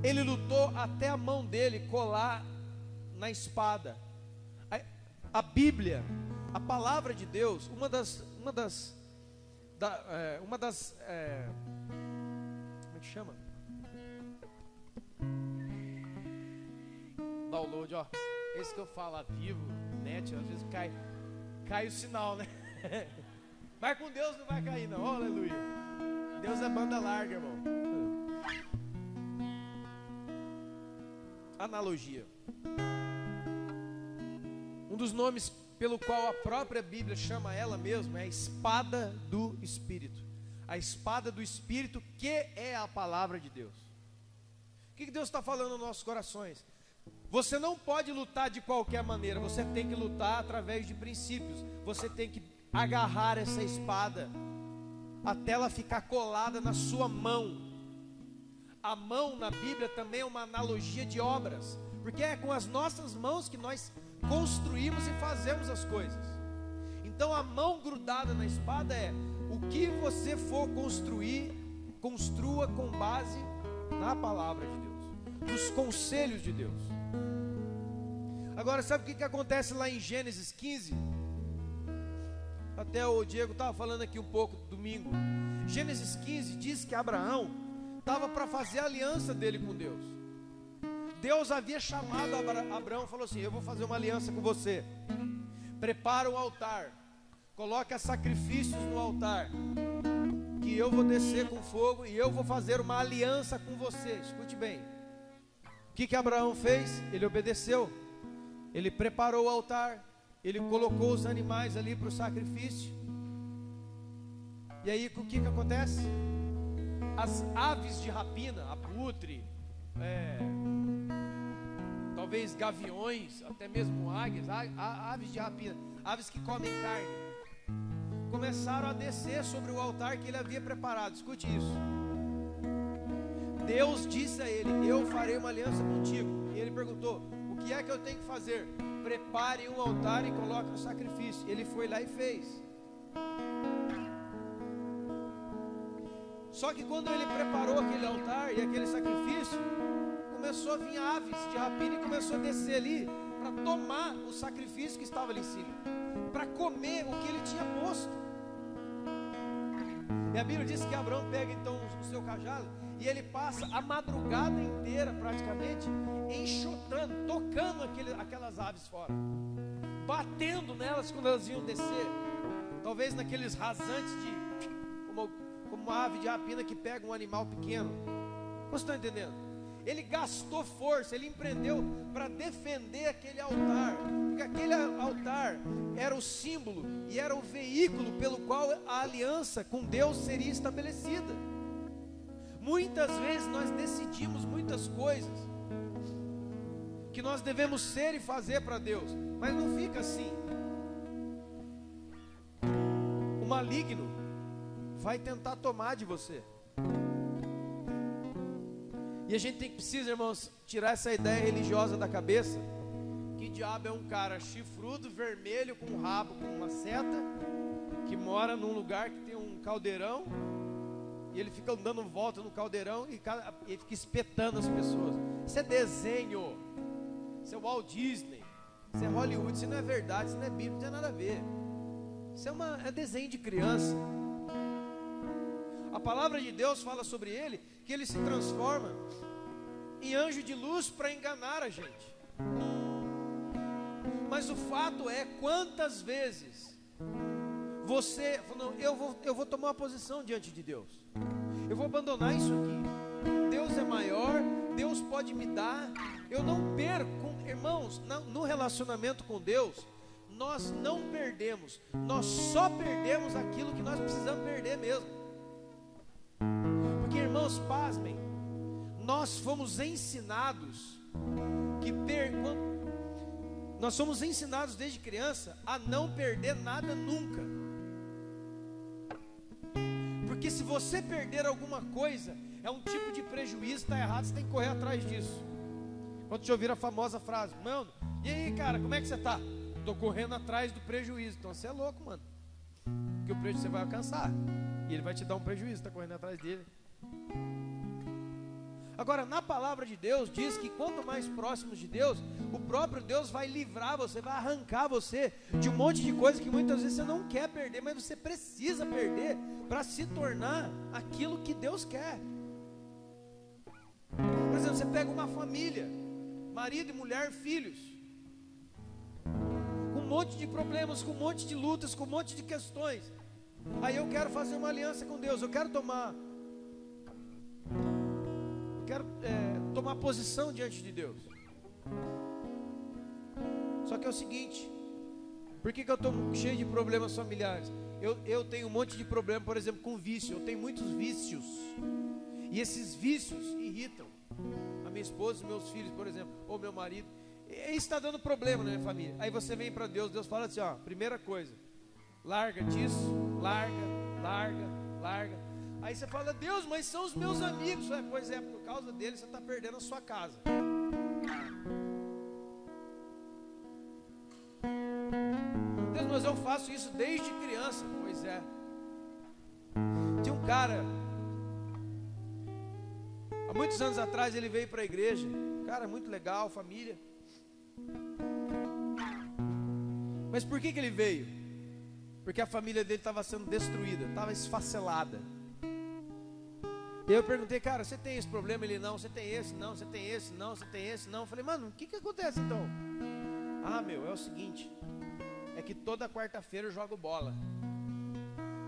Ele lutou até a mão dele colar na espada. A Bíblia, a palavra de Deus, uma das como é que chama? Download, ó. Esse que eu falo, a Vivo, net, às vezes cai o sinal, né? Mas com Deus não vai cair, não. Oh, aleluia. Deus é banda larga, irmão. analogia. Um dos nomes pelo qual a própria Bíblia chama ela mesma é a espada do Espírito. A espada do Espírito, que é a palavra de Deus. O que Deus está falando nos nossos corações? Você não pode lutar de qualquer maneira, você tem que lutar através de princípios. Você tem que agarrar essa espada até ela ficar colada na sua mão. A mão na Bíblia também é uma analogia de obras, porque é com as nossas mãos que nós construímos e fazemos as coisas. Então a mão grudada na espada é: o que você for construir, construa com base na palavra de Deus, nos conselhos de Deus. Agora, sabe o que acontece lá em Gênesis 15? Até o Diego estava falando aqui um pouco domingo. Gênesis 15 diz que Abraão estava para fazer a aliança dele com Deus. Deus havia chamado Abraão e falou assim: eu vou fazer uma aliança com você. Prepara o altar, coloca sacrifícios no altar, que eu vou descer com fogo e eu vou fazer uma aliança com você. Escute bem. O que Abraão fez? Ele obedeceu. Ele preparou o altar, ele colocou os animais ali para o sacrifício. E aí o que acontece? As aves de rapina, abutre, talvez gaviões, até mesmo águias, aves de rapina, aves que comem carne, começaram a descer sobre o altar que ele havia preparado. Escute isso. Deus disse a ele: eu farei uma aliança contigo. E ele perguntou: o que é que eu tenho que fazer? Prepare um altar e coloque um sacrifício. Ele foi lá e fez. Só que quando ele preparou aquele altar e aquele sacrifício, começou a vir aves de rapina e começou a descer ali para tomar o sacrifício que estava ali em cima, para comer o que ele tinha posto. E a Bíblia diz que Abraão pega então o seu cajado e ele passa a madrugada inteira praticamente enxotando, tocando aquelas aves fora, batendo nelas quando elas iam descer, talvez naqueles rasantes como uma ave de rapina que pega um animal pequeno. Vocês estão entendendo? Ele gastou força, ele empreendeu para defender aquele altar, porque aquele altar era o símbolo e era o veículo pelo qual a aliança com Deus seria estabelecida. Muitas vezes nós decidimos muitas coisas que nós devemos ser e fazer para Deus, mas não fica assim. O maligno vai tentar tomar de você. E a gente precisa, irmãos, tirar essa ideia religiosa da cabeça, que o diabo é um cara chifrudo, vermelho, com um rabo, com uma seta, que mora num lugar que tem um caldeirão, e ele fica dando volta no caldeirão e ele fica espetando as pessoas. Isso é desenho, isso é Walt Disney, isso é Hollywood, isso não é verdade, isso não é Bíblia, não tem nada a ver. Isso é desenho de criança. A palavra de Deus fala sobre ele, que ele se transforma em anjo de luz para enganar a gente. Mas o fato é, quantas vezes você falou: eu vou tomar uma posição diante de Deus, eu vou abandonar isso aqui, Deus é maior, Deus pode me dar, eu não perco. Irmãos, no relacionamento com Deus, nós não perdemos, nós só perdemos aquilo que nós precisamos perder mesmo. Porque, irmãos, pasmem, nós fomos ensinados nós somos ensinados desde criança a não perder nada nunca. Porque se você perder alguma coisa, é um tipo de prejuízo, está errado, você tem que correr atrás disso. Quando você ouvir a famosa frase: mano, e aí, cara, como é que você está? Estou correndo atrás do prejuízo. Então você é louco, mano, porque o prejuízo você vai alcançar, e ele vai te dar um prejuízo, está correndo atrás dele. Agora, na palavra de Deus diz que quanto mais próximos de Deus, o próprio Deus vai livrar você, vai arrancar você de um monte de coisa que muitas vezes você não quer perder, mas você precisa perder para se tornar aquilo que Deus quer. Por exemplo, você pega uma família, marido e mulher, filhos, com um monte de problemas, com um monte de lutas, com um monte de questões. Aí eu quero fazer uma aliança com Deus, eu quero tomar posição diante de Deus. Só que é o seguinte, por que eu estou cheio de problemas familiares? Eu tenho um monte de problema, por exemplo, com vício. Eu tenho muitos vícios. E esses vícios irritam a minha esposa e meus filhos, por exemplo, ou meu marido. E isso está dando problema na minha família. Aí você vem para Deus, Deus fala assim, ó, primeira coisa, larga disso, larga. Aí você fala, Deus, mas são os meus amigos. Pois é, por causa deles você está perdendo a sua casa. Deus, mas eu faço isso desde criança. Pois é. Tinha um cara, há muitos anos atrás, ele veio para a igreja. Cara, muito legal, família. Mas por que ele veio? Porque a família dele estava sendo destruída, estava esfacelada. E eu perguntei, cara, você tem esse problema? Ele, não. Você tem esse? Não. Você tem esse? Não. Você tem esse? Não. Eu falei, mano, o que acontece então? Ah, meu, é o seguinte, é que toda quarta-feira eu jogo bola.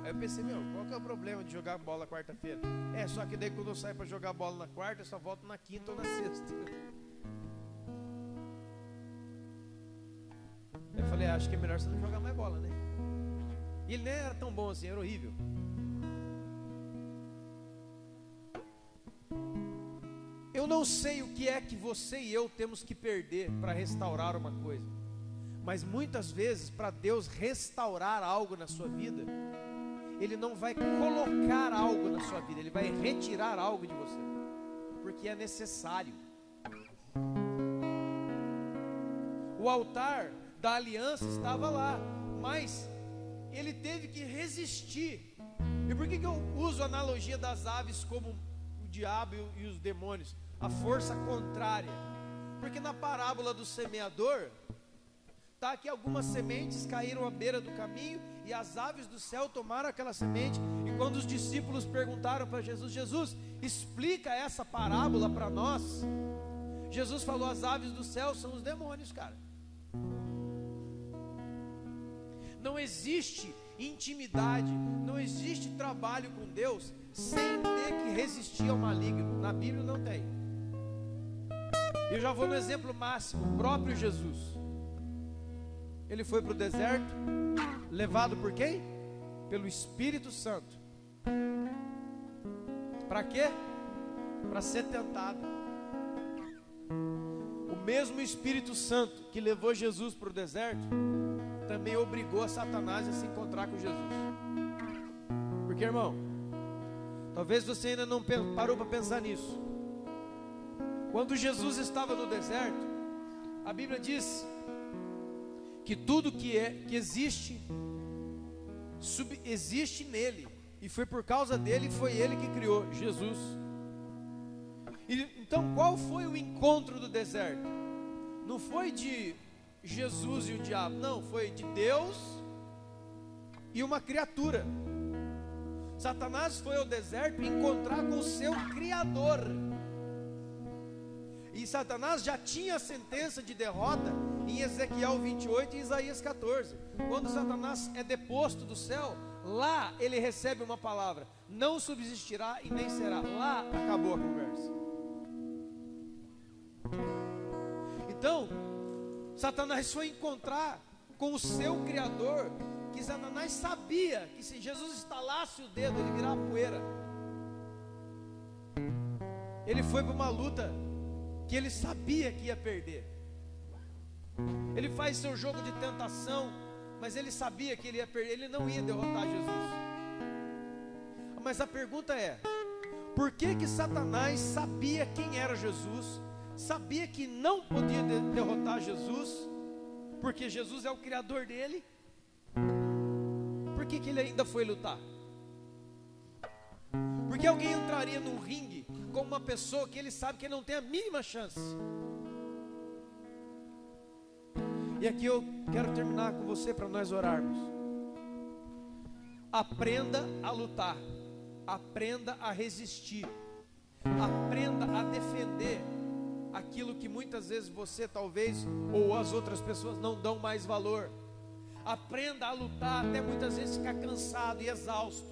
Aí eu pensei, meu, qual que é o problema de jogar bola quarta-feira? Só que daí quando eu saio para jogar bola na quarta, eu só volto na quinta ou na sexta. Eu falei, acho que é melhor você não jogar mais bola, né? E ele nem era tão bom assim, era horrível. Eu não sei o que é que você e eu temos que perder para restaurar uma coisa. Mas muitas vezes, para Deus restaurar algo na sua vida, Ele não vai colocar algo na sua vida, Ele vai retirar algo de você, porque é necessário. O altar da aliança estava lá, mas ele teve que resistir. E por que eu uso a analogia das aves como o diabo e os demônios? A força contrária. Porque na parábola do semeador, está que algumas sementes caíram à beira do caminho e as aves do céu tomaram aquela semente. E quando os discípulos perguntaram para Jesus, Jesus, explica essa parábola para nós. Jesus falou, as aves do céu são os demônios, cara. Não existe intimidade, não existe trabalho com Deus sem ter que resistir ao maligno. Na Bíblia não tem. Eu já vou no exemplo máximo, o próprio Jesus. Ele foi para o deserto, levado por quem? Pelo Espírito Santo. Para quê? Para ser tentado. O mesmo Espírito Santo que levou Jesus para o deserto, também obrigou a Satanás a se encontrar com Jesus. Porque, irmão, talvez você ainda não parou para pensar nisso. Quando Jesus estava no deserto, a Bíblia diz que tudo que existe, existe nele. E foi por causa dele, foi ele que criou Jesus. Então qual foi o encontro do deserto? Não foi de Jesus e o diabo, não, foi de Deus e uma criatura. Satanás foi ao deserto encontrar com o seu Criador. E Satanás já tinha a sentença de derrota em Ezequiel 28 e Isaías 14. Quando Satanás é deposto do céu, lá ele recebe uma palavra: não subsistirá e nem será. Lá acabou a conversa. Então, Satanás foi encontrar com o seu Criador, que Satanás sabia que se Jesus estalasse o dedo, ele virava poeira. Ele foi para uma luta que ele sabia que ia perder. Ele faz seu jogo de tentação, mas ele sabia que ele ia perder, ele não ia derrotar Jesus. Mas a pergunta é: por que Satanás sabia quem era Jesus, sabia que não podia derrotar Jesus, porque Jesus é o Criador dele? Por que ele ainda foi lutar? Porque alguém entraria num ringue com uma pessoa que ele sabe que ele não tem a mínima chance? E aqui eu quero terminar com você para nós orarmos. Aprenda a lutar, aprenda a resistir, aprenda a defender aquilo que muitas vezes você talvez ou as outras pessoas não dão mais valor. Aprenda a lutar até muitas vezes ficar cansado e exausto.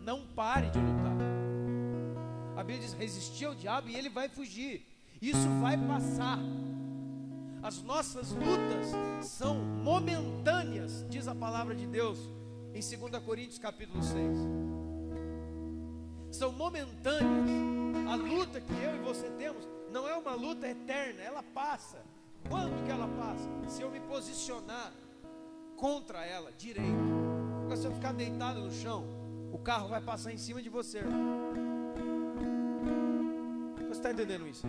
Não pare de lutar. A Bíblia diz: resistir ao diabo e ele vai fugir. Isso vai passar. As nossas lutas são momentâneas, diz a palavra de Deus em 2 Coríntios capítulo 6. São momentâneas. A luta que eu e você temos não é uma luta eterna, ela passa. Quando que ela passa? Se eu me posicionar contra ela, direito. Agora, se eu ficar deitado no chão, o carro vai passar em cima de você. Você está entendendo isso?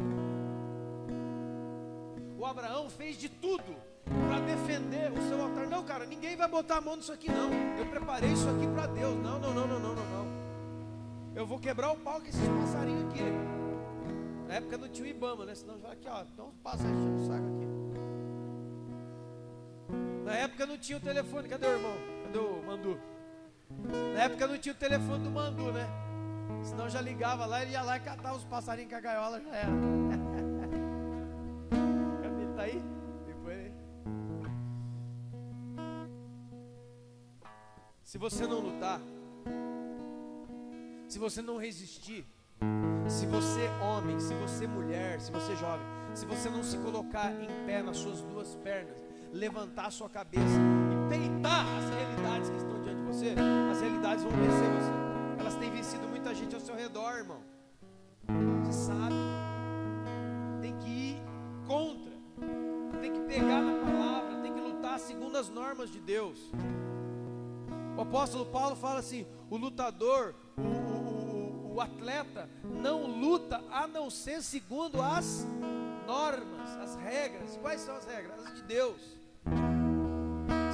O Abraão fez de tudo para defender o seu altar. Não, cara, ninguém vai botar a mão nisso aqui, não. Eu preparei isso aqui para Deus. Não. Eu vou quebrar o pau com esses passarinhos aqui. Na época não tinha o Ibama, né? Senão já aqui, ó, então passa enchendo o saco aqui. Na época não tinha o telefone. Cadê o irmão? Cadê o Mandu? Na época não tinha o telefone do Mandu, né? Senão já ligava lá, ele ia lá e catava os passarinhos com a gaiola, já era. Cadê ele? Tá aí? Depois. Se você não lutar, se você não resistir, se você homem, se você mulher, se você jovem, se você não se colocar em pé nas suas duas pernas, levantar a sua cabeça e peitar as realidades que estão diante de você, as realidades vão vencer você. Elas têm vencido muita gente ao seu redor, irmão. Você sabe. Tem que ir contra, tem que pegar na palavra, tem que lutar segundo as normas de Deus. O apóstolo Paulo fala assim: o lutador, o atleta não luta a não ser segundo as normas, as regras. Quais são as regras? As de Deus.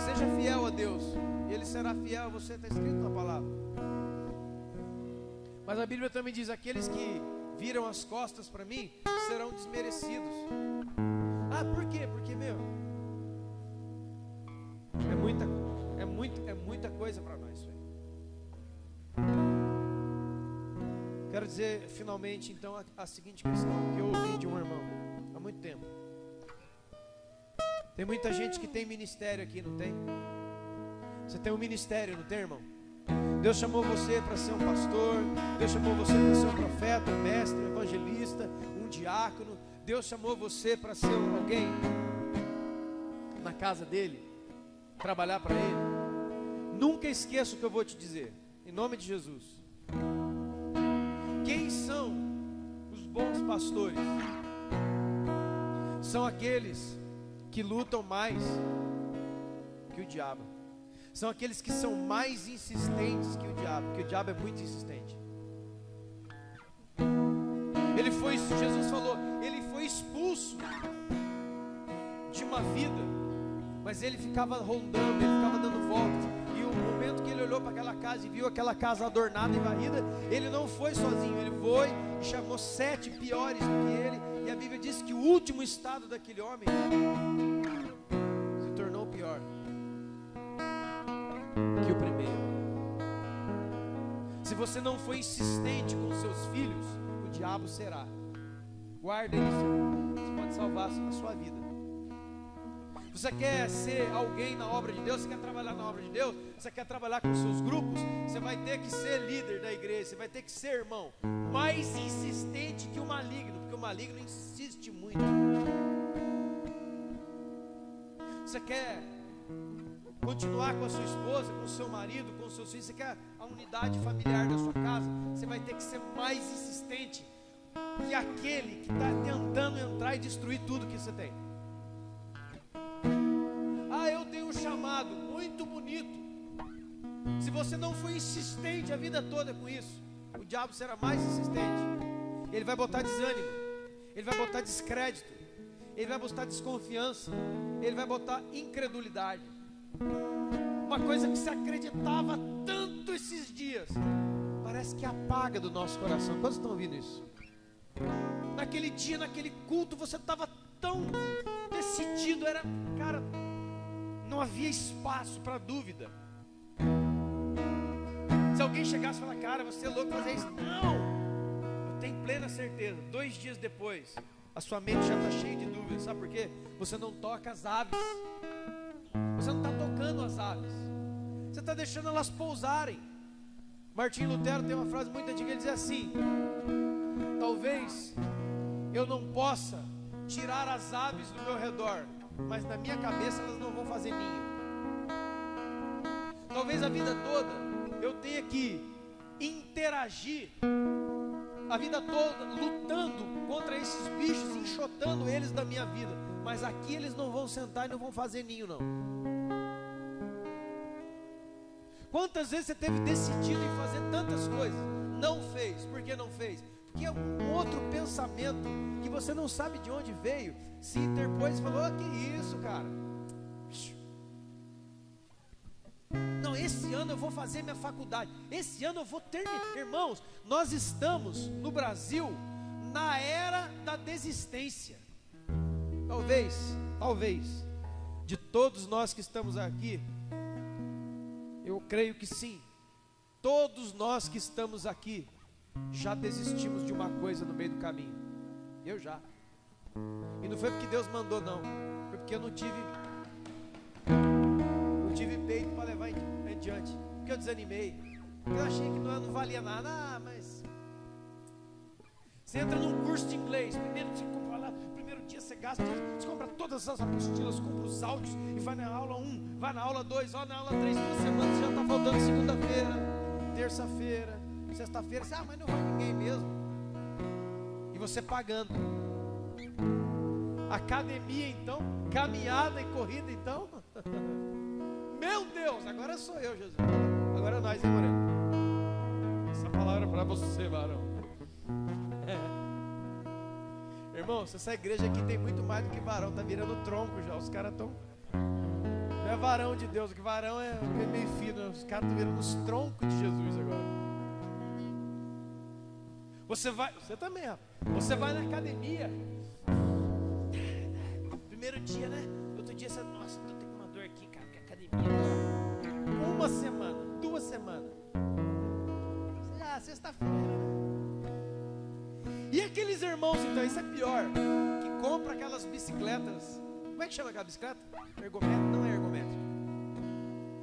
Seja fiel a Deus e Ele será fiel a você, está escrito na palavra. Mas a Bíblia também diz: aqueles que viram as costas para mim serão desmerecidos. Ah, por quê? Porque, meu, é muita coisa para nós, velho. Quero dizer, finalmente, então, a seguinte questão que eu ouvi de um irmão há muito tempo. Tem muita gente que tem ministério aqui, não tem? Você tem um ministério, não tem, irmão? Deus chamou você para ser um pastor, Deus chamou você para ser um profeta, um mestre, um evangelista, um diácono. Deus chamou você para ser alguém na casa dele, trabalhar para ele. Nunca esqueça o que eu vou te dizer, em nome de Jesus. Quem são os bons pastores? São aqueles que lutam mais que o diabo. São aqueles que são mais insistentes que o diabo, porque o diabo é muito insistente. Jesus falou, ele foi expulso de uma vida, mas ele ficava rondando, ele ficava dando voltas. E o momento que ele olhou para aquela casa e viu aquela casa adornada e varrida, ele não foi sozinho, ele foi e chamou 7 piores do que ele. E a Bíblia diz que o último estado daquele homem se tornou pior que o primeiro. Se você não for insistente com seus filhos, o diabo será. Guarda isso, isso pode salvar a sua vida. Você quer ser alguém na obra de Deus? Você quer trabalhar na obra de Deus? Você quer trabalhar com seus grupos? Você vai ter que ser líder da igreja. Você vai ter que ser, irmão, mais insistente que o maligno, porque o maligno insiste muito. Você quer continuar com a sua esposa, com o seu marido, com os seus filhos? Você quer a unidade familiar da sua casa? Você vai ter que ser mais insistente que aquele que está tentando entrar e destruir tudo que você tem. Ah, eu tenho um chamado muito bonito. Se você não for insistente a vida toda com isso, o diabo será mais insistente. Ele vai botar desânimo, ele vai botar descrédito, ele vai botar desconfiança, ele vai botar incredulidade. Uma coisa que se acreditava tanto esses dias, parece que apaga do nosso coração. Quantos estão ouvindo isso? Naquele dia, naquele culto, você estava tão decidido, era, cara, não havia espaço para dúvida. Se alguém chegasse e falasse, cara, você é louco fazer isso, não, eu tenho plena certeza, 2 dias depois, a sua mente já está cheia de dúvidas. Sabe por quê? Você não toca as aves, você não está tocando as aves, você está deixando elas pousarem. Martim Lutero tem uma frase muito antiga, ele diz assim: talvez eu não possa tirar as aves do meu redor, mas na minha cabeça elas não vão fazer ninho. Talvez a vida toda eu tenha que interagir a vida toda lutando contra esses bichos, enxotando eles da minha vida, mas aqui eles não vão sentar e não vão fazer ninho, não. Quantas vezes você teve decidido em fazer tantas coisas, não fez? Por que não fez? Porque é um outro pensamento que você não sabe de onde veio, se interpôs e falou: oh, que isso, cara? Não, esse ano eu vou fazer minha faculdade, esse ano eu vou terminar. Irmãos, nós estamos no Brasil na era da desistência. Talvez, de todos nós que estamos aqui, eu creio que sim, todos nós que estamos aqui já desistimos de uma coisa no meio do caminho. Eu já. E não foi porque Deus mandou, não. Foi porque eu não tive peito para levar em diante. Porque eu desanimei. Porque eu achei que não valia nada. Ah, mas você entra num curso de inglês, primeiro você compra lá, primeiro dia você gasta, você compra todas as apostilas, compra os áudios e vai na aula 1, vai na aula 2, vai na aula 3, toda semana você já está faltando segunda-feira, terça-feira, sexta-feira, você, mas não vai ninguém mesmo. E você pagando. Academia então, caminhada e corrida então. Meu Deus, agora sou eu, Jesus. Agora é nós, hein, Moreno? Essa palavra é para você, varão. Irmão, se essa igreja aqui tem muito mais do que varão, tá virando tronco já. Os caras estão. Não é varão de Deus, o que varão é meio fino. Os caras estão virando os troncos de Jesus agora. Você também, ó. Você vai na academia. Primeiro dia, né? Outro dia você, nossa, tô tendo uma dor aqui, cara, que academia. Uma semana, 2 semanas. Sexta-feira, né? E aqueles irmãos, então, isso é pior, que compra aquelas bicicletas. Como é que chama aquela bicicleta? Ergométrica? Não é ergométrica.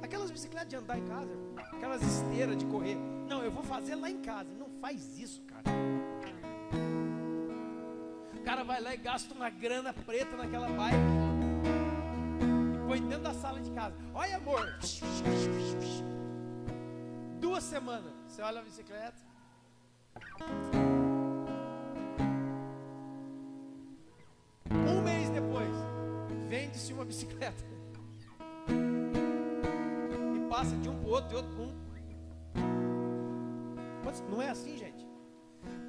Aquelas bicicletas de andar em casa, aquelas esteiras de correr. Não, eu vou fazer lá em casa. Não faz isso, cara. O cara vai lá e gasta uma grana preta naquela bike e põe dentro da sala de casa. Olha, amor. 2 semanas, você olha a bicicleta. Um mês depois, vende-se uma bicicleta e passa de um para o outro e outro para um. Não é assim, gente?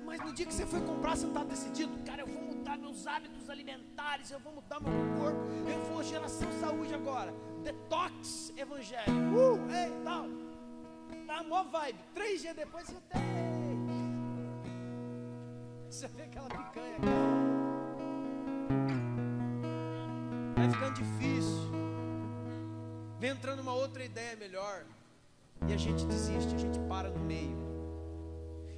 Mas no dia que você foi comprar, você não está decidido. Cara, eu vou mudar meus hábitos alimentares, eu vou mudar meu corpo, eu vou geração saúde agora. Detox evangélico. Ei, tal. Tá mó vibe. 3 dias depois você tem. Você vê aquela picanha, cara. Vai ficando difícil. Vem entrando uma outra ideia melhor. E a gente desiste, a gente para no meio.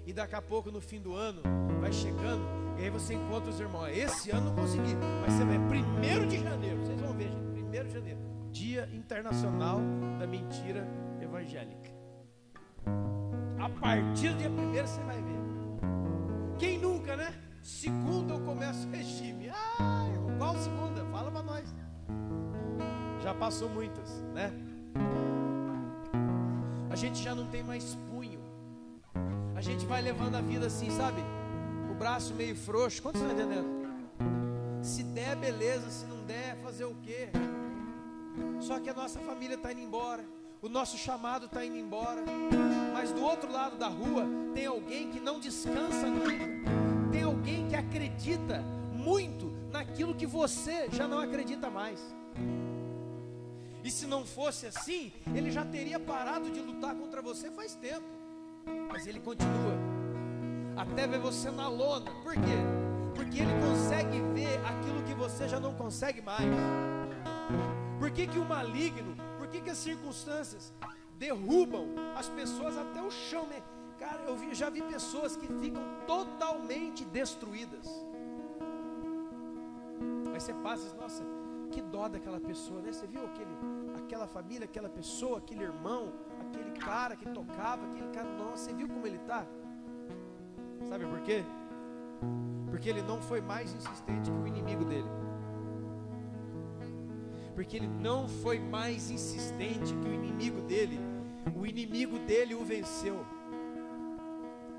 E daqui a pouco, no fim do ano, vai chegando, e aí você encontra os irmãos. Esse ano não consegui, mas você vai 1º de janeiro. Vocês vão ver, gente, 1º de janeiro, Dia Internacional da Mentira Evangélica. A partir do dia 1º você vai ver. Quem nunca, né? Segunda eu começo o regime. Ah, irmão, qual segunda? Fala pra nós. Já passou muitas, né? A gente já não tem mais punho. A gente vai levando a vida assim, sabe? O braço meio frouxo. Quantos estão entendendo? Se der, beleza. Se não der, fazer o quê? Só que a nossa família está indo embora. O nosso chamado está indo embora. Mas do outro lado da rua tem alguém que não descansa nunca. Tem alguém que acredita muito naquilo que você já não acredita mais. E se não fosse assim, ele já teria parado de lutar contra você faz tempo. Mas ele continua, até ver você na lona. Por quê? Porque ele consegue ver aquilo que você já não consegue mais. Por que que o maligno, por que que as circunstâncias derrubam as pessoas até o chão, né? Cara, já vi pessoas que ficam totalmente destruídas. Aí você passa e diz, nossa, que dó daquela pessoa, né? Você viu aquela família, aquela pessoa, aquele irmão, aquele cara que tocava, aquele cara, nossa, você viu como ele está? Sabe por quê? Porque ele não foi mais insistente que o inimigo dele. porque ele não foi mais insistente que o inimigo dele o venceu.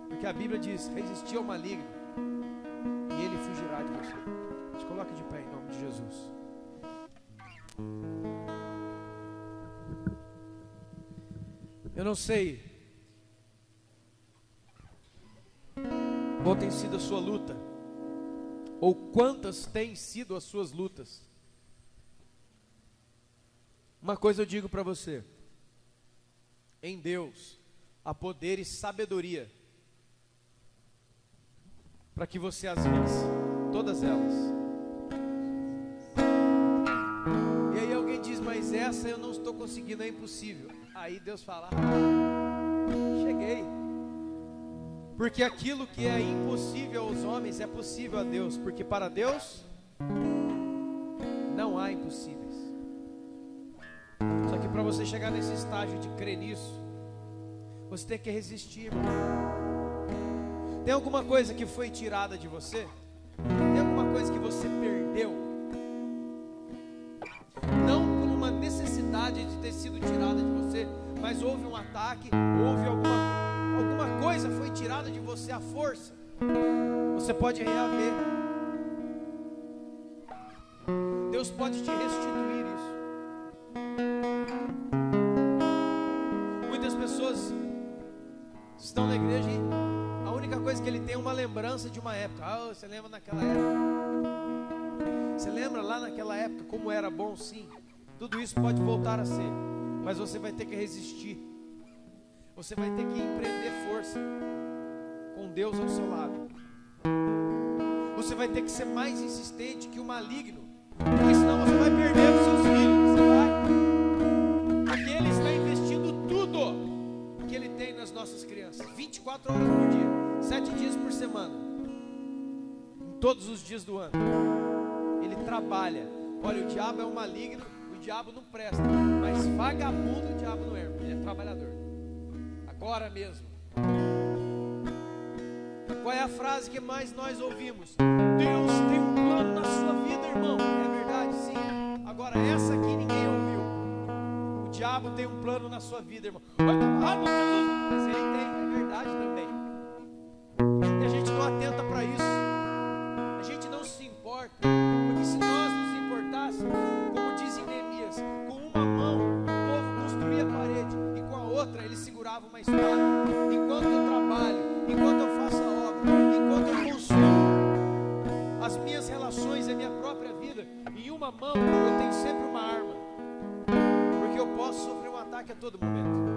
Porque a Bíblia diz: resistir ao maligno e ele fugirá de você. Se coloque de pé em nome de Jesus. Eu não sei qual tem sido a sua luta, ou quantas têm sido as suas lutas. Uma coisa eu digo para você: em Deus há poder e sabedoria para que você as vence, todas elas. E aí alguém diz: mas essa eu não estou conseguindo, é impossível. Aí Deus fala: cheguei. Porque aquilo que é impossível aos homens é possível a Deus, porque para Deus não há impossíveis. Só que para você chegar nesse estágio de crer nisso, você tem que resistir, irmão. Tem alguma coisa que foi tirada de você? Tem alguma coisa que você perdeu? Não por uma necessidade de ter sido tirada de você, mas houve um ataque, houve alguma coisa foi tirada de você à força. Você pode reaver. Deus pode te restituir isso. Muitas pessoas estão na igreja e a única coisa que ele tem é uma lembrança de uma época. Ah, você lembra naquela época? Você lembra lá naquela época como era bom? Sim. Tudo isso pode voltar a ser, mas você vai ter que resistir. Você vai ter que empreender força com Deus ao seu lado. Você vai ter que ser mais insistente que o maligno, porque senão você vai perder os seus filhos. Você vai, porque ele está investindo tudo que ele tem nas nossas crianças, 24 horas por dia, 7 dias por semana, em todos os dias do ano. Ele trabalha. Olha, o diabo é um maligno, o diabo não presta, mas vagabundo o diabo não é, ele é trabalhador. Agora mesmo. Qual é a frase que mais nós ouvimos? Deus tem um plano na sua vida, irmão. É verdade, sim. Agora essa aqui ninguém ouviu. O diabo tem um plano na sua vida, irmão. Mas ele tem, é verdade também. E a gente não atenta para isso. A gente não se importa. Porque se nós nos importássemos, como diz em Neemias, com uma mão o povo construía a parede e com a outra ele segurava uma espada. Enquanto eu trabalho, enquanto eu faço a obra, enquanto eu consumo as minhas relações, a minha própria vida, em uma mão eu tenho sempre uma arma, porque eu posso sofrer um ataque a todo momento.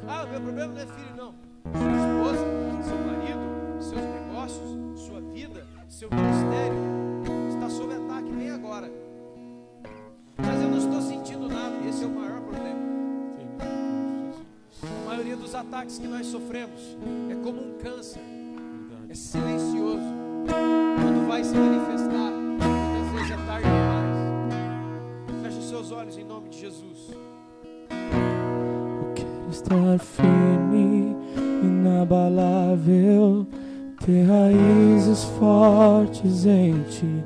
Ah, o meu problema não é filho, não. Sua esposa, seu marido, seus negócios, sua vida, seu ministério está sob ataque bem agora. Mas eu não estou sentindo nada, e esse é o maior problema. A maioria dos ataques que nós sofremos é como um câncer, é silencioso. Quando vai se manifestar, muitas vezes é tarde demais. Feche os seus olhos em nome de Jesus. Eu quero estar firme, inabalável, ter raízes fortes em ti.